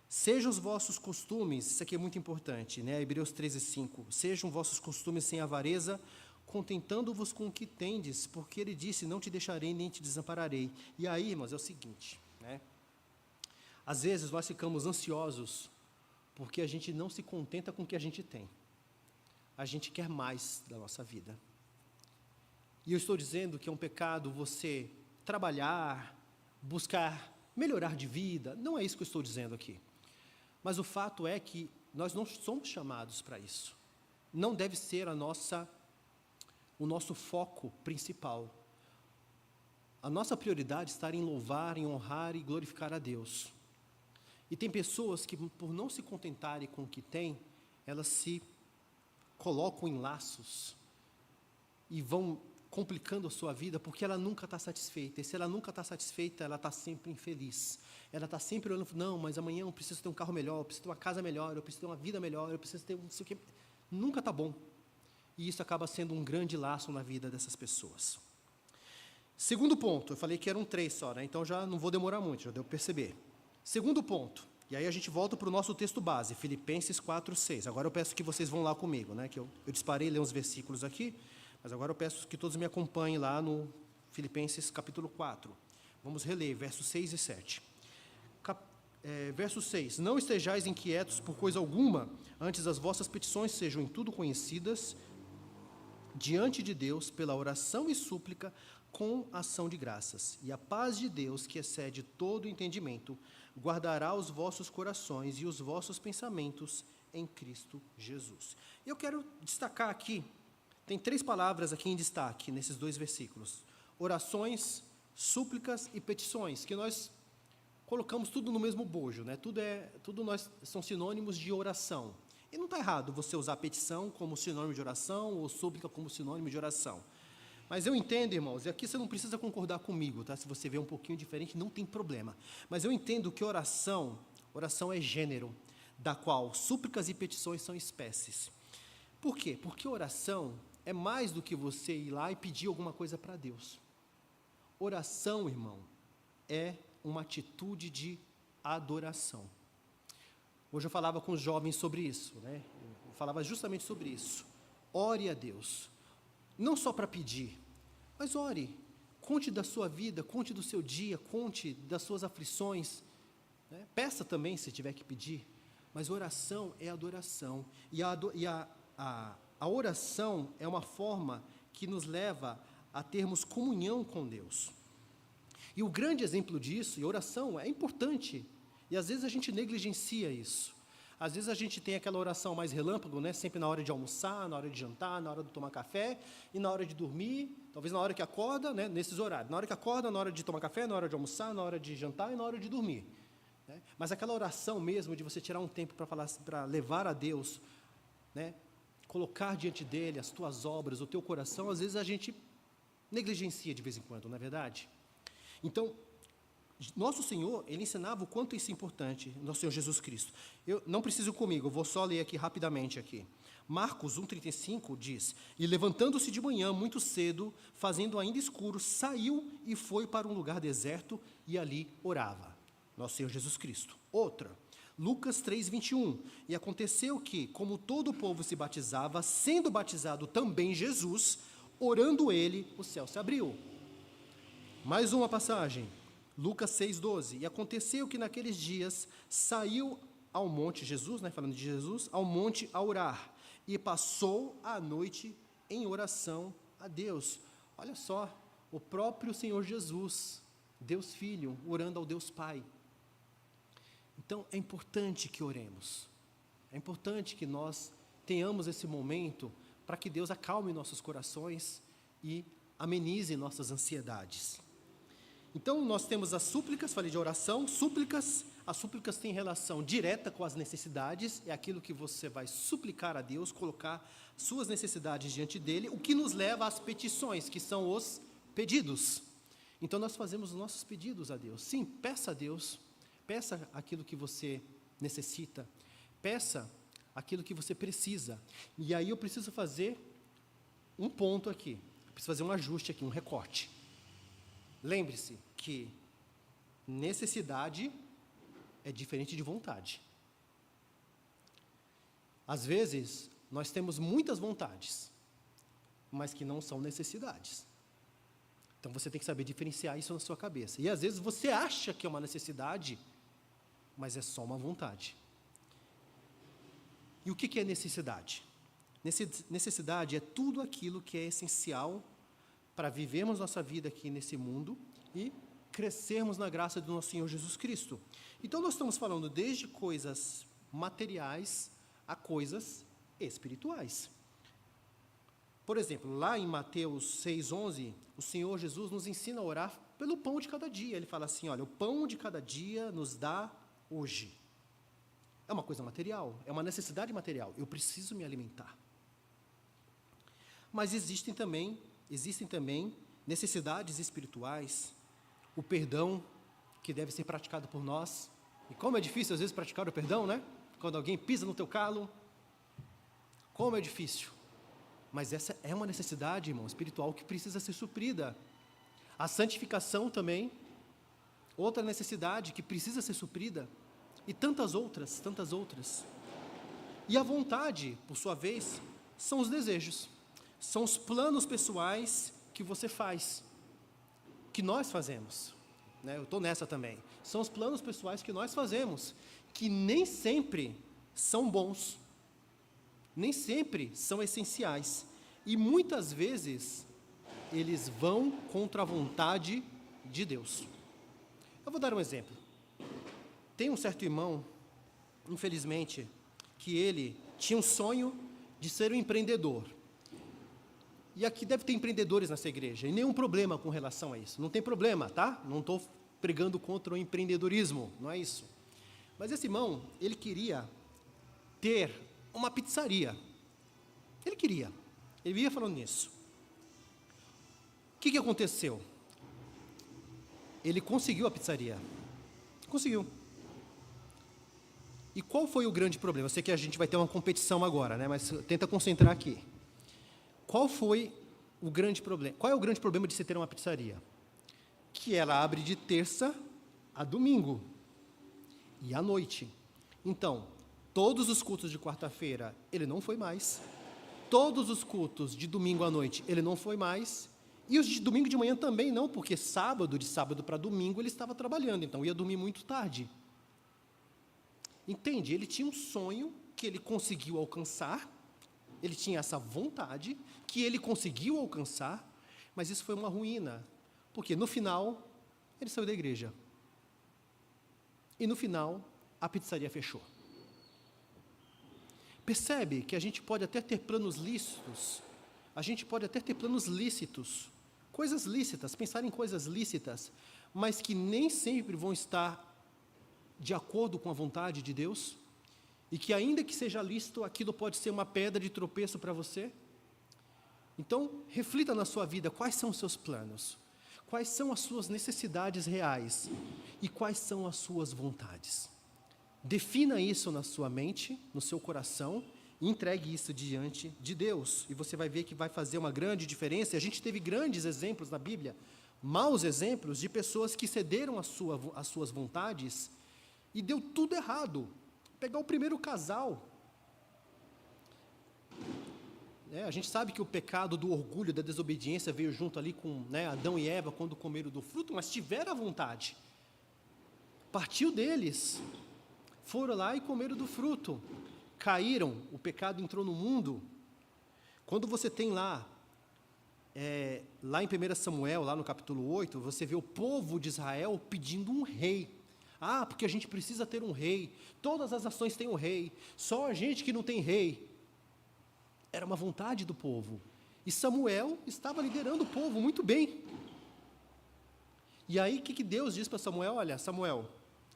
Speaker 1: Sejam os vossos costumes, isso aqui é muito importante, né? Hebreus 13:5. Sejam vossos costumes sem avareza, contentando-vos com o que tendes, porque Ele disse, não te deixarei nem te desampararei. E aí, irmãos, é o seguinte, né? Às vezes nós ficamos ansiosos, porque a gente não se contenta com o que a gente tem. A gente quer mais da nossa vida. E eu estou dizendo que é um pecado você trabalhar, buscar melhorar de vida, não é isso que eu estou dizendo aqui. Mas o fato é que nós não somos chamados para isso. Não deve ser o nosso foco principal. A nossa prioridade está em louvar, em honrar e glorificar a Deus. E tem pessoas que, por não se contentarem com o que têm, elas se colocam em laços e vão complicando a sua vida, porque ela nunca está satisfeita. E se ela nunca está satisfeita, ela está sempre infeliz. Ela está sempre olhando, não, mas amanhã eu preciso ter um carro melhor, eu preciso ter uma casa melhor, eu preciso ter uma vida melhor, eu preciso ter não sei o quê. Nunca está bom. E isso acaba sendo um grande laço na vida dessas pessoas. Segundo ponto, eu falei que eram 3 só, né? Então já não vou demorar muito, já deu para perceber. Segundo ponto, e aí a gente volta para o nosso texto base, Filipenses 4:6. Agora eu peço que vocês vão lá comigo, né? Que eu disparei ler uns versículos aqui, mas agora eu peço que todos me acompanhem lá no Filipenses capítulo 4. Vamos reler, versos 6 e 7. Verso 6. Não estejais inquietos por coisa alguma, antes as vossas petições sejam em tudo conhecidas diante de Deus pela oração e súplica com ação de graças. E a paz de Deus, que excede todo entendimento, guardará os vossos corações e os vossos pensamentos em Cristo Jesus. Eu quero destacar aqui, tem 3 palavras aqui em destaque nesses 2 versículos: orações, súplicas e petições, que nós colocamos tudo no mesmo bojo, né? Tudo são sinônimos de oração. E não está errado você usar petição como sinônimo de oração ou súplica como sinônimo de oração. Mas eu entendo, irmãos, e aqui você não precisa concordar comigo, tá? Se você vê um pouquinho diferente, não tem problema. Mas eu entendo que oração é gênero, da qual súplicas e petições são espécies. Por quê? Porque oração é mais do que você ir lá e pedir alguma coisa para Deus. Oração, irmão, é uma atitude de adoração. Hoje eu falava com os jovens sobre isso, né? Eu falava justamente sobre isso. Ore a Deus, não só para pedir, mas ore, conte da sua vida, conte do seu dia, conte das suas aflições, né? Peça também se tiver que pedir, mas oração é adoração, e a oração é uma forma que nos leva a termos comunhão com Deus. E o grande exemplo disso, e oração é importante, e às vezes a gente negligencia isso. Às vezes a gente tem aquela oração mais relâmpago, né? Sempre na hora de almoçar, na hora de jantar, na hora de tomar café, e na hora de dormir, talvez na hora que acorda, né? Nesses horários. Na hora que acorda, na hora de tomar café, na hora de almoçar, na hora de jantar e na hora de dormir, né? Mas aquela oração mesmo, de você tirar um tempo para levar a Deus, né? Colocar diante dele as tuas obras, o teu coração, às vezes a gente negligencia de vez em quando, não é verdade? Então, nosso Senhor, Ele ensinava o quanto isso é importante, nosso Senhor Jesus Cristo. Eu não preciso comigo, eu vou só ler aqui rapidamente aqui. Marcos 1,35 diz: E levantando-se de manhã, muito cedo, fazendo ainda escuro, saiu e foi para um lugar deserto e ali orava. Nosso Senhor Jesus Cristo. Outra, Lucas 3,21. E aconteceu que, como todo o povo se batizava, sendo batizado também Jesus, orando ele, o céu se abriu. Mais uma passagem, Lucas 6,12. E aconteceu que naqueles dias saiu ao monte, Jesus, né, falando de Jesus, ao monte a orar, e passou a noite em oração a Deus. Olha só, o próprio Senhor Jesus, Deus Filho, orando ao Deus Pai. Então, é importante que oremos, é importante que nós tenhamos esse momento para que Deus acalme nossos corações e amenize nossas ansiedades. Então, nós temos as súplicas, falei de oração, as súplicas têm relação direta com as necessidades, é aquilo que você vai suplicar a Deus, colocar suas necessidades diante dele, o que nos leva às petições, que são os pedidos. Então, nós fazemos os nossos pedidos a Deus. Sim, peça a Deus, peça aquilo que você necessita, peça aquilo que você precisa. E aí eu preciso fazer um ponto aqui, preciso fazer um ajuste aqui, um recorte. Lembre-se que necessidade é diferente de vontade. Às vezes, nós temos muitas vontades, mas que não são necessidades. Então, você tem que saber diferenciar isso na sua cabeça. E, às vezes, você acha que é uma necessidade, mas é só uma vontade. E o que é necessidade? Necessidade é tudo aquilo que é essencial para vivermos nossa vida aqui nesse mundo e crescermos na graça do nosso Senhor Jesus Cristo. Então, nós estamos falando desde coisas materiais a coisas espirituais. Por exemplo, lá em Mateus 6,11, o Senhor Jesus nos ensina a orar pelo pão de cada dia. Ele fala assim, olha, o pão de cada dia nos dá hoje. É uma coisa material, é uma necessidade material. Eu preciso me alimentar. Mas existem também necessidades espirituais, o perdão que deve ser praticado por nós. E como é difícil às vezes praticar o perdão, né? Quando alguém pisa no teu calo, como é difícil. Mas essa é uma necessidade, irmão, espiritual que precisa ser suprida. A santificação também, outra necessidade que precisa ser suprida. E tantas outras, tantas outras. E a vontade, por sua vez, são os desejos. São os planos pessoais que você faz. que nós fazemos, né? Eu estou nessa também. São os planos pessoais que nós fazemos, que nem sempre são bons, nem sempre são essenciais, e muitas vezes eles vão contra a vontade de Deus. Eu vou dar um exemplo. Tem um certo irmão, infelizmente, que ele tinha um sonho de ser um empreendedor. E aqui deve ter empreendedores nessa igreja, e nenhum problema com relação a isso. Não tem problema, tá? Não estou pregando contra o empreendedorismo, não é isso. Mas esse irmão, ele queria ter uma pizzaria. Ele queria. Ele vivia falando nisso. O que aconteceu? Ele conseguiu a pizzaria. Conseguiu. E qual foi o grande problema? Eu sei que a gente vai ter uma competição agora, né? Mas tenta concentrar aqui. Qual foi o grande problema? Qual é o grande problema de se ter uma pizzaria? Que ela abre de terça a domingo e à noite. Então, todos os cultos de quarta-feira, ele não foi mais. Todos os cultos de domingo à noite, ele não foi mais. E os de domingo de manhã também não, porque de sábado para domingo, ele estava trabalhando, então ia dormir muito tarde. Entende? Ele tinha um sonho que ele conseguiu alcançar, ele tinha essa vontade que ele conseguiu alcançar, mas isso foi uma ruína, porque no final, ele saiu da igreja. E no final, a pizzaria fechou. Percebe que a gente pode até ter planos lícitos, coisas lícitas, pensar em coisas lícitas, mas que nem sempre vão estar de acordo com a vontade de Deus, e que ainda que seja lícito, aquilo pode ser uma pedra de tropeço para você. Então, reflita na sua vida, quais são os seus planos, quais são as suas necessidades reais, e quais são as suas vontades. Defina isso na sua mente, no seu coração, e entregue isso diante de Deus, e você vai ver que vai fazer uma grande diferença. A gente teve grandes exemplos na Bíblia, maus exemplos de pessoas que cederam às suas vontades, e deu tudo errado. Pegar o primeiro casal, a gente sabe que o pecado do orgulho, da desobediência, veio junto ali com Adão e Eva, quando comeram do fruto, mas tiveram a vontade, partiu deles, foram lá e comeram do fruto, caíram, o pecado entrou no mundo. Quando você tem lá em 1 Samuel, lá no capítulo 8, você vê o povo de Israel pedindo um rei. Porque a gente precisa ter um rei, todas as nações têm um rei, só a gente que não tem rei. Era uma vontade do povo, e Samuel estava liderando o povo muito bem. E aí o que Deus diz para Samuel? Olha, Samuel,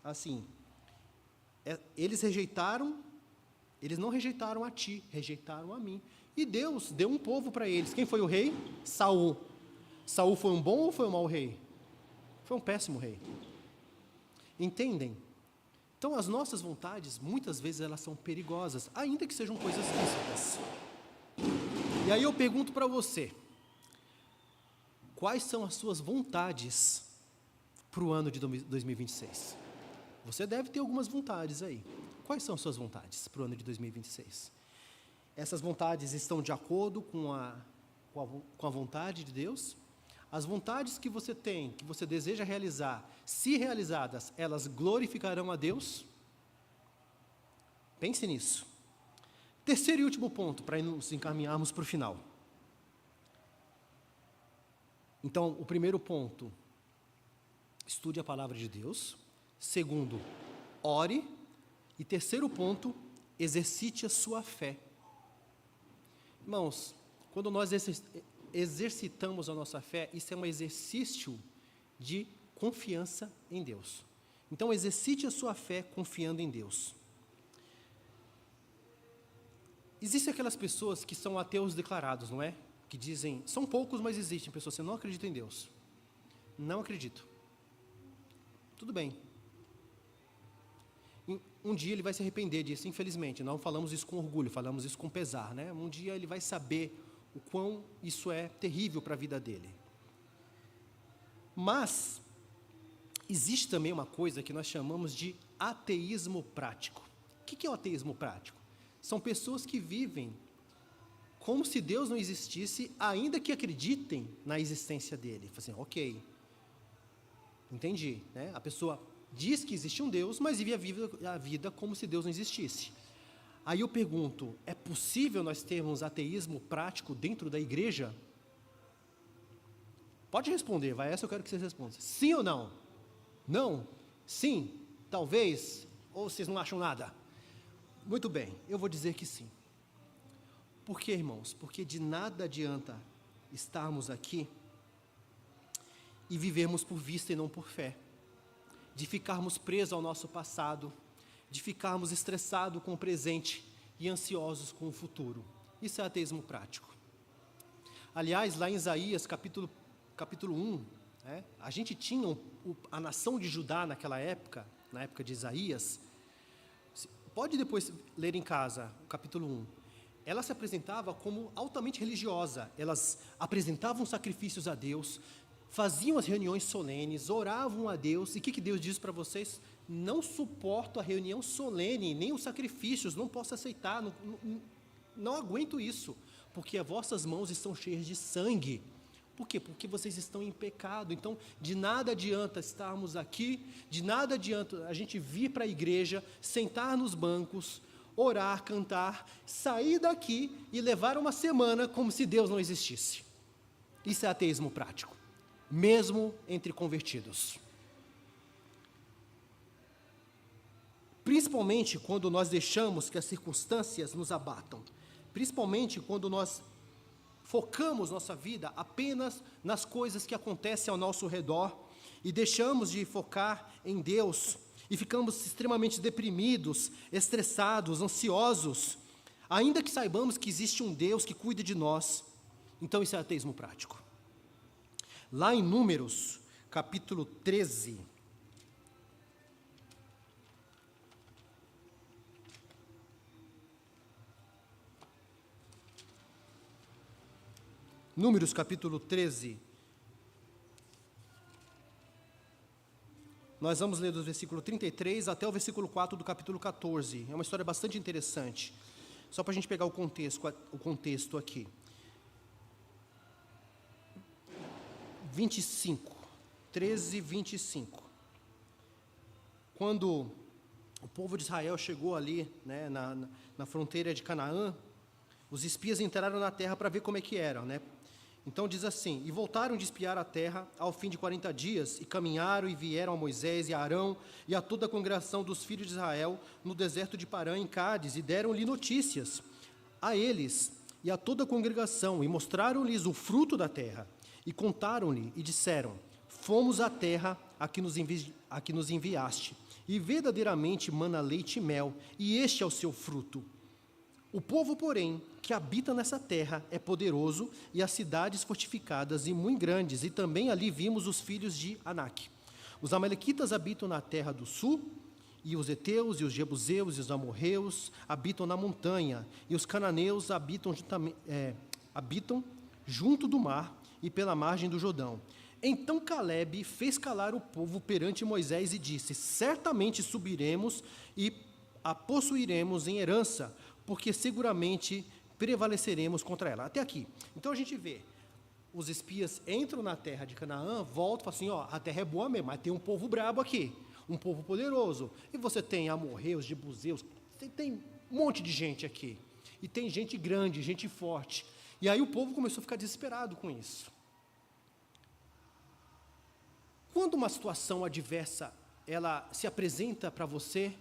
Speaker 1: assim, eles não rejeitaram a ti, rejeitaram a mim, e Deus deu um povo para eles. Quem foi o rei? Saul. Saul foi um bom ou foi um mau rei? Foi um péssimo rei. Entendem? Então, as nossas vontades, muitas vezes, elas são perigosas, ainda que sejam coisas lícitas. E aí eu pergunto para você, quais são as suas vontades para o ano de 2026? Você deve ter algumas vontades aí. Quais são as suas vontades para o ano de 2026? Essas vontades estão de acordo com a vontade de Deus? As vontades que você tem, que você deseja realizar, se realizadas, elas glorificarão a Deus? Pense nisso. Terceiro e último ponto, para nos encaminharmos para o final. Então, o primeiro ponto, estude a palavra de Deus. Segundo, ore. E terceiro ponto, exercite a sua fé. Irmãos, quando nós exercitamos a nossa fé, isso é um exercício de confiança em Deus. Então, exercite a sua fé confiando em Deus. Existem aquelas pessoas que são ateus declarados, não é? Que dizem, são poucos, mas existem pessoas que não acreditam em Deus. Não acredito. Tudo bem. Um dia ele vai se arrepender disso, infelizmente. Não falamos isso com orgulho, falamos isso com pesar, né? Um dia ele vai saber o quão isso é terrível para a vida dele. Mas existe também uma coisa que nós chamamos de ateísmo prático. O que é o ateísmo prático? São pessoas que vivem como se Deus não existisse, ainda que acreditem na existência dele. Assim, ok, Entendi, né? A pessoa diz que existe um Deus, mas vive a vida como se Deus não existisse. Aí eu pergunto, é possível nós termos ateísmo prático dentro da igreja? Pode responder, vai, essa eu quero que vocês respondam. Sim ou não? Não? Sim? Talvez? Ou vocês não acham nada? Muito bem, eu vou dizer que sim. Por quê, irmãos? Porque de nada adianta estarmos aqui e vivermos por vista e não por fé. De ficarmos presos ao nosso passado, de ficarmos estressados com o presente e ansiosos com o futuro. Isso é ateísmo prático. Aliás, lá em Isaías, capítulo 1, né, a gente tinha a nação de Judá naquela época, na época de Isaías. Pode depois ler em casa, o capítulo 1. Ela se apresentava como altamente religiosa. Elas apresentavam sacrifícios a Deus, faziam as reuniões solenes, oravam a Deus. E o que Deus diz para vocês? Não suporto a reunião solene, nem os sacrifícios, não posso aceitar, não aguento isso, porque as vossas mãos estão cheias de sangue. Por quê? Porque vocês estão em pecado. Então, de nada adianta estarmos aqui, de nada adianta a gente vir para a igreja, sentar nos bancos, orar, cantar, sair daqui e levar uma semana como se Deus não existisse. Isso é ateísmo prático, mesmo entre convertidos. Principalmente quando nós deixamos que as circunstâncias nos abatam, principalmente quando nós focamos nossa vida apenas nas coisas que acontecem ao nosso redor e deixamos de focar em Deus e ficamos extremamente deprimidos, estressados, ansiosos, ainda que saibamos que existe um Deus que cuida de nós. Então isso é ateísmo prático. Lá em Números, capítulo 13, Números capítulo 13, nós vamos ler do versículo 33 até o versículo 4 do capítulo 14, é uma história bastante interessante, só para a gente pegar o contexto aqui. 13, 25, quando o povo de Israel chegou ali, né, na fronteira de Canaã, os espias entraram na terra para ver como é que era, né? Então diz assim, e voltaram de espiar a terra ao fim de 40 dias, e caminharam e vieram a Moisés e a Arão e a toda a congregação dos filhos de Israel no deserto de Parã, em Cádiz, e deram-lhe notícias a eles e a toda a congregação, e mostraram-lhes o fruto da terra, e contaram-lhe e disseram, fomos à terra a que nos enviaste, e verdadeiramente mana leite e mel, e este é o seu fruto. O povo, porém, que habita nessa terra é poderoso, e as cidades fortificadas e muito grandes, e também ali vimos os filhos de Anak. Os amalequitas habitam na terra do sul, e os heteus, e os jebuseus, e os amorreus habitam na montanha, e os cananeus habitam junto do mar e pela margem do Jordão. Então Calebe fez calar o povo perante Moisés e disse, certamente subiremos e a possuiremos em herança, porque seguramente prevaleceremos contra ela. Até aqui. Então a gente vê, os espias entram na terra de Canaã, voltam e falam assim, a terra é boa mesmo, mas tem um povo brabo aqui, um povo poderoso. E você tem amorreus, jebuseus, tem um monte de gente aqui. E tem gente grande, gente forte. E aí o povo começou a ficar desesperado com isso. Quando uma situação adversa, ela se apresenta para você,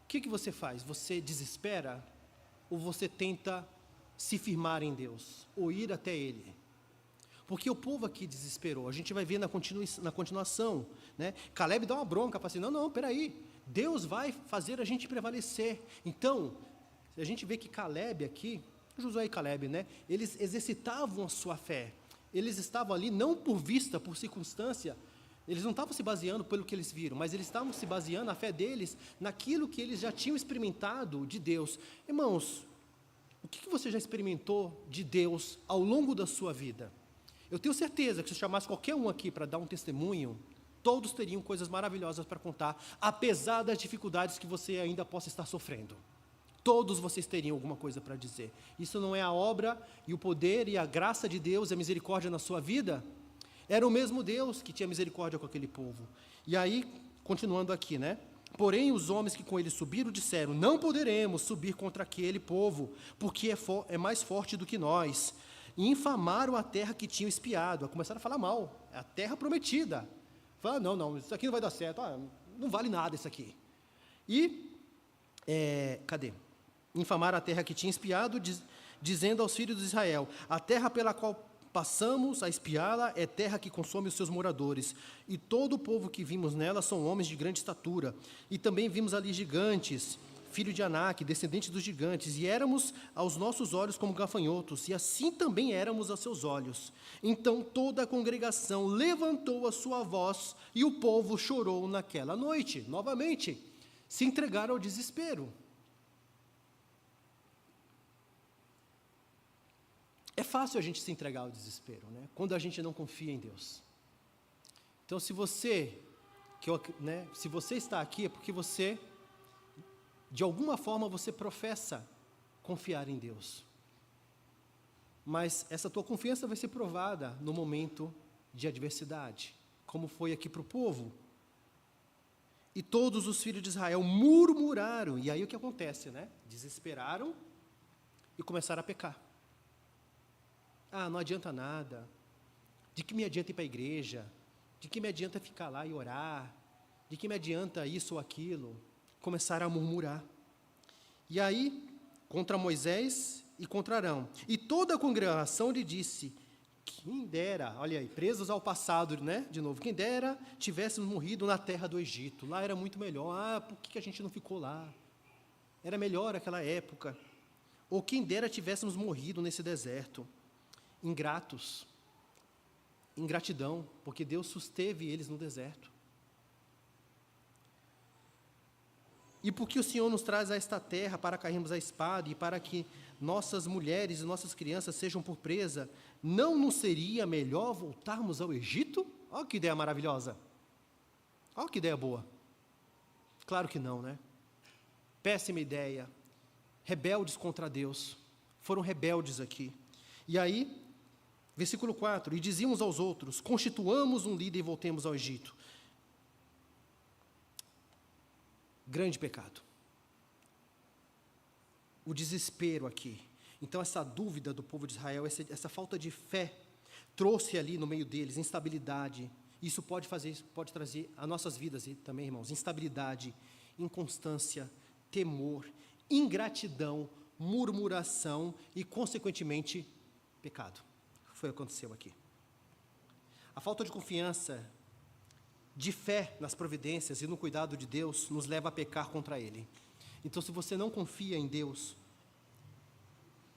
Speaker 1: o que você faz? Você desespera? Ou você tenta se firmar em Deus, ou ir até Ele? Porque o povo aqui desesperou, a gente vai ver na continuação, né? Calebe dá uma bronca, fala assim, não, peraí, Deus vai fazer a gente prevalecer. Então, a gente vê que Calebe aqui, Josué e Calebe, né? Eles exercitavam a sua fé, eles estavam ali não por vista, por circunstância, eles não estavam se baseando pelo que eles viram, mas eles estavam se baseando, a fé deles, naquilo que eles já tinham experimentado de Deus. Irmãos, o que você já experimentou de Deus ao longo da sua vida? Eu tenho certeza que se eu chamasse qualquer um aqui para dar um testemunho, todos teriam coisas maravilhosas para contar, apesar das dificuldades que você ainda possa estar sofrendo. Todos vocês teriam alguma coisa para dizer. Isso não é a obra e o poder e a graça de Deus, a misericórdia na sua vida? Era o mesmo Deus que tinha misericórdia com aquele povo. E aí, continuando aqui, né? Porém, os homens que com ele subiram disseram: não poderemos subir contra aquele povo, porque é mais forte do que nós. E infamaram a terra que tinham espiado. Começaram a falar mal. É a terra prometida. Falaram: não, isso aqui não vai dar certo. Não vale nada isso aqui. E, cadê? Infamaram a terra que tinha espiado, dizendo aos filhos de Israel: a terra pela qual passamos a espiá-la é terra que consome os seus moradores, e todo o povo que vimos nela são homens de grande estatura, e também vimos ali gigantes, filho de Anak, descendente dos gigantes, e éramos aos nossos olhos como gafanhotos, e assim também éramos aos seus olhos. Então toda a congregação levantou a sua voz, e o povo chorou naquela noite. Novamente, se entregaram ao desespero. É fácil a gente se entregar ao desespero, né? Quando a gente não confia em Deus. Então, se você está aqui, é porque você, de alguma forma, você professa confiar em Deus. Mas essa tua confiança vai ser provada no momento de adversidade, como foi aqui para o povo. E todos os filhos de Israel murmuraram. E aí o que acontece, né? Desesperaram e começaram a pecar. Não adianta nada. De que me adianta ir para a igreja? De que me adianta ficar lá e orar? De que me adianta isso ou aquilo? Começaram a murmurar. E aí, contra Moisés e contra Arão. E toda a congregação lhe disse: quem dera, olha aí, presos ao passado, né? De novo, quem dera tivéssemos morrido na terra do Egito. Lá era muito melhor. Por que a gente não ficou lá? Era melhor aquela época. Ou quem dera tivéssemos morrido nesse deserto. Ingratos, ingratidão, porque Deus susteve eles no deserto. E porque o Senhor nos traz a esta terra para cairmos a espada e para que nossas mulheres e nossas crianças sejam por presa, não nos seria melhor voltarmos ao Egito? Olha que ideia maravilhosa. Olha que ideia boa. Claro que não, né? Péssima ideia. Rebeldes contra Deus. Foram rebeldes aqui. E aí, versículo 4, e diziam uns aos outros: constituamos um líder e voltemos ao Egito. Grande pecado. O desespero aqui. Então, essa dúvida do povo de Israel, essa falta de fé, trouxe ali no meio deles instabilidade. Isso pode trazer a nossas vidas também, irmãos, instabilidade, inconstância, temor, ingratidão, murmuração e, consequentemente, pecado. Foi o que aconteceu aqui. A falta de confiança, de fé nas providências e no cuidado de Deus, nos leva a pecar contra Ele. Então, se você não confia em Deus,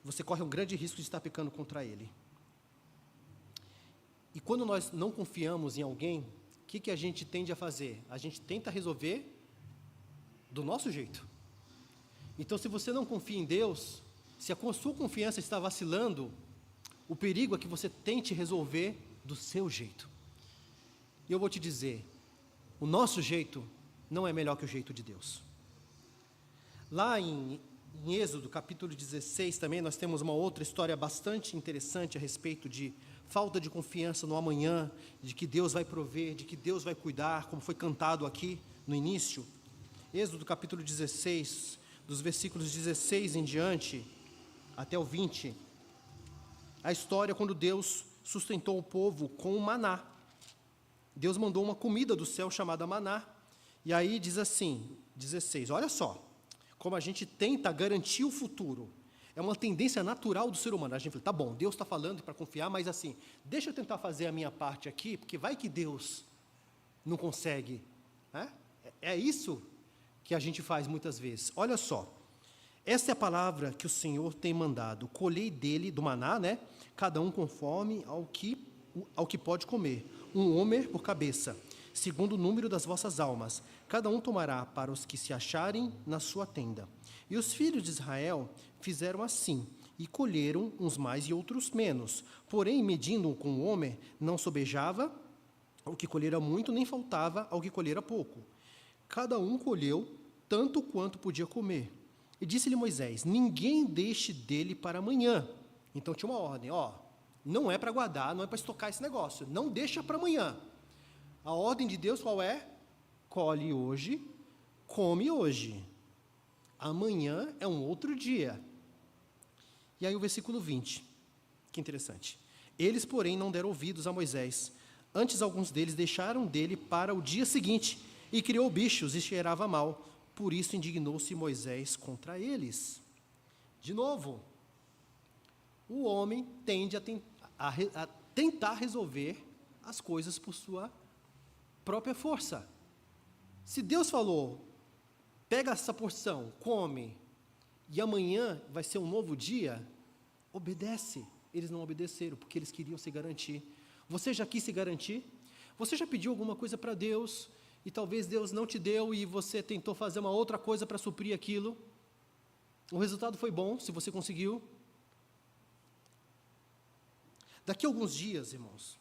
Speaker 1: você corre um grande risco de estar pecando contra Ele. E quando nós não confiamos em alguém, o que a gente tende a fazer? A gente tenta resolver do nosso jeito. Então, se você não confia em Deus, se a sua confiança está vacilando, o perigo é que você tente resolver do seu jeito. E eu vou te dizer, o nosso jeito não é melhor que o jeito de Deus. Lá em Êxodo, capítulo 16, também nós temos uma outra história bastante interessante a respeito de falta de confiança no amanhã, de que Deus vai prover, de que Deus vai cuidar, como foi cantado aqui no início. Êxodo, capítulo 16, dos versículos 16 em diante, até o 20, a história quando Deus sustentou o povo com o maná. Deus mandou uma comida do céu chamada maná. E aí diz assim, 16, olha só, como a gente tenta garantir o futuro. É uma tendência natural do ser humano. A gente fala, tá bom, Deus está falando para confiar, mas assim, deixa eu tentar fazer a minha parte aqui, porque vai que Deus não consegue. Né? É isso que a gente faz muitas vezes. Olha só, essa é a palavra que o Senhor tem mandado. Colhei dele, do maná, né? Cada um conforme ao que pode comer. Um homer por cabeça, segundo o número das vossas almas. Cada um tomará para os que se acharem na sua tenda. E os filhos de Israel fizeram assim, e colheram uns mais e outros menos. Porém, medindo com o homer, não sobejava ao que colhera muito, nem faltava ao que colhera pouco. Cada um colheu tanto quanto podia comer. E disse-lhe Moisés: ninguém deixe dele para amanhã. Então tinha uma ordem, Não é para guardar, não é para estocar esse negócio. Não deixa para amanhã. A ordem de Deus qual é? Colhe hoje, come hoje. Amanhã é um outro dia. E aí o versículo 20, que interessante. Eles, porém, não deram ouvidos a Moisés. Antes, alguns deles deixaram dele para o dia seguinte, e criou bichos e cheirava mal. Por isso indignou-se Moisés contra eles. De novo, o homem tende a tentar resolver as coisas por sua própria força. Se Deus falou, pega essa porção, come, e amanhã vai ser um novo dia, obedece. Eles não obedeceram, porque eles queriam se garantir. Você já quis se garantir? Você já pediu alguma coisa para Deus, e talvez Deus não te deu, e você tentou fazer uma outra coisa para suprir aquilo? O resultado foi bom, se você conseguiu. Daqui a alguns dias, irmãos,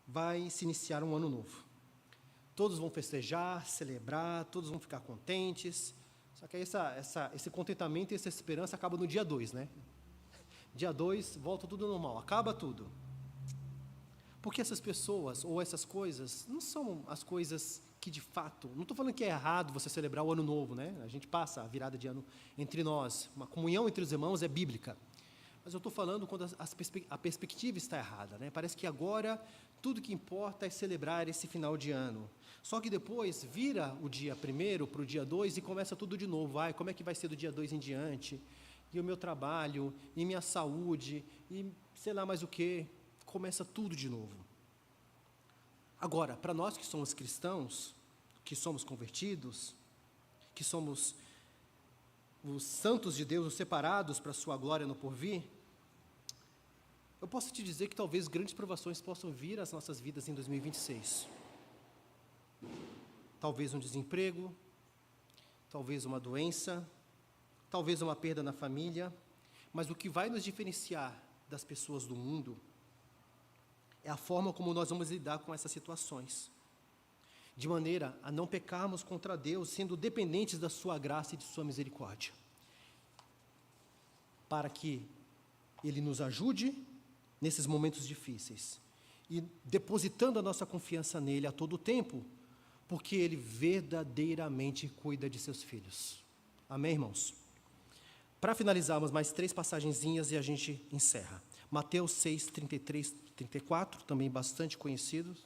Speaker 1: vai se iniciar um ano novo. Todos vão festejar, celebrar, todos vão ficar contentes. Só que aí esse contentamento e essa esperança acaba no dia 2, né? Dia 2, volta tudo normal, acaba tudo. Porque essas pessoas, ou essas coisas, não são as coisas que de fato... Não estou falando que é errado você celebrar o ano novo, né? A gente passa a virada de ano entre nós. Uma comunhão entre os irmãos é bíblica. Mas eu estou falando quando a perspectiva está errada, né? Parece que agora tudo que importa é celebrar esse final de ano. Só que depois vira o dia 1º para o dia 2 e começa tudo de novo. Como é que vai ser do dia 2 em diante? E o meu trabalho, e minha saúde, e sei lá mais o quê. Começa tudo de novo. Agora, para nós que somos cristãos, que somos convertidos, que somos os santos de Deus, os separados para a sua glória no porvir, eu posso te dizer que talvez grandes provações possam vir às nossas vidas em 2026. Talvez um desemprego, talvez uma doença, talvez uma perda na família, mas o que vai nos diferenciar das pessoas do mundo é a forma como nós vamos lidar com essas situações, de maneira a não pecarmos contra Deus, sendo dependentes da sua graça e de sua misericórdia, para que Ele nos ajude nesses momentos difíceis, e depositando a nossa confiança nele a todo tempo, porque Ele verdadeiramente cuida de seus filhos. Amém, irmãos? Para finalizarmos, mais 3 passagenzinhas e a gente encerra. Mateus 6, 33, 34, também bastante conhecidos,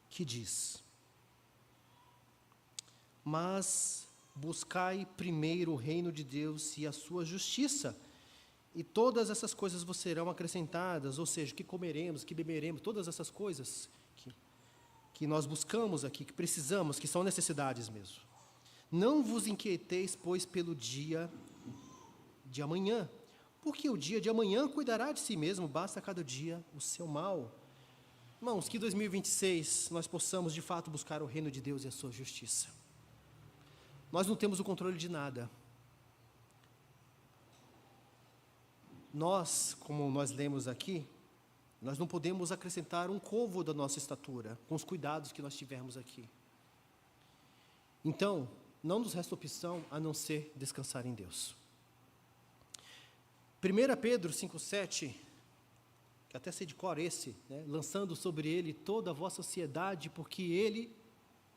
Speaker 1: que diz: mas buscai primeiro o reino de Deus e a sua justiça, e todas essas coisas vos serão acrescentadas, ou seja, que comeremos, que beberemos, todas essas coisas que nós buscamos aqui, que precisamos, que são necessidades mesmo. Não vos inquieteis, pois, pelo dia de amanhã, porque o dia de amanhã cuidará de si mesmo, basta cada dia o seu mal. Irmãos, que 2026 nós possamos de fato buscar o reino de Deus e a sua justiça. Nós não temos o controle de nada. Nós, como nós lemos aqui, nós não podemos acrescentar um côvado da nossa estatura, com os cuidados que nós tivermos aqui. Então, não nos resta opção a não ser descansar em Deus. 1 Pedro 5,7, que até sei de cor esse, né? Lançando sobre ele toda a vossa ansiedade, porque ele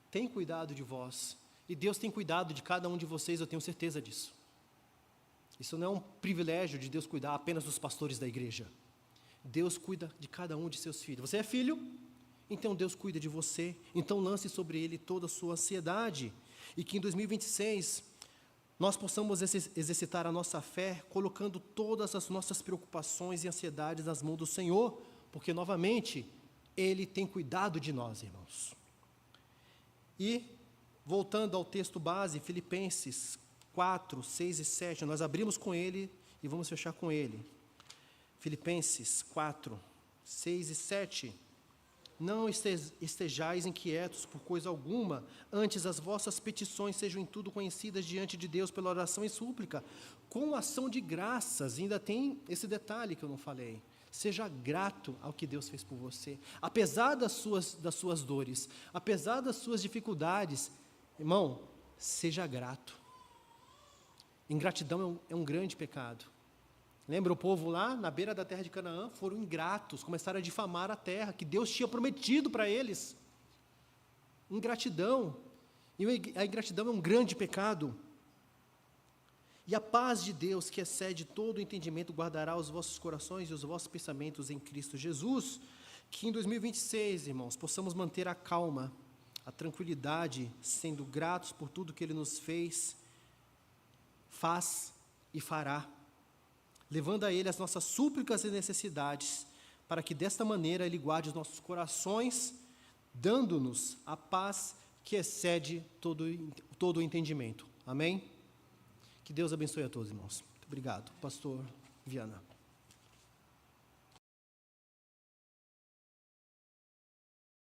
Speaker 1: tem cuidado de vós, e Deus tem cuidado de cada um de vocês, eu tenho certeza disso. Isso não é um privilégio de Deus cuidar apenas dos pastores da igreja. Deus cuida de cada um de seus filhos. Você é filho? Então Deus cuida de você. Então lance sobre Ele toda a sua ansiedade. E que em 2026 nós possamos exercitar a nossa fé, colocando todas as nossas preocupações e ansiedades nas mãos do Senhor, porque novamente Ele tem cuidado de nós, irmãos. E voltando ao texto base, Filipenses 4, 6 e 7, nós abrimos com ele e vamos fechar com ele. Filipenses 4, 6 e 7. Não estejais inquietos por coisa alguma, antes as vossas petições sejam em tudo conhecidas diante de Deus pela oração e súplica, com ação de graças. E ainda tem esse detalhe que eu não falei. Seja grato ao que Deus fez por você, apesar das suas dores, apesar das suas dificuldades. Irmão, seja grato. Ingratidão é um grande pecado. Lembra o povo lá na beira da terra de Canaã? Foram ingratos, começaram a difamar a terra que Deus tinha prometido para eles. Ingratidão. E a ingratidão é um grande pecado. E a paz de Deus, que excede todo o entendimento, guardará os vossos corações e os vossos pensamentos em Cristo Jesus. Que em 2026, irmãos, possamos manter a calma, a tranquilidade, sendo gratos por tudo que Ele nos fez, faz e fará, levando a Ele as nossas súplicas e necessidades, para que desta maneira Ele guarde os nossos corações, dando-nos a paz que excede todo o entendimento. Amém? Que Deus abençoe a todos, irmãos. Muito obrigado, pastor Viana.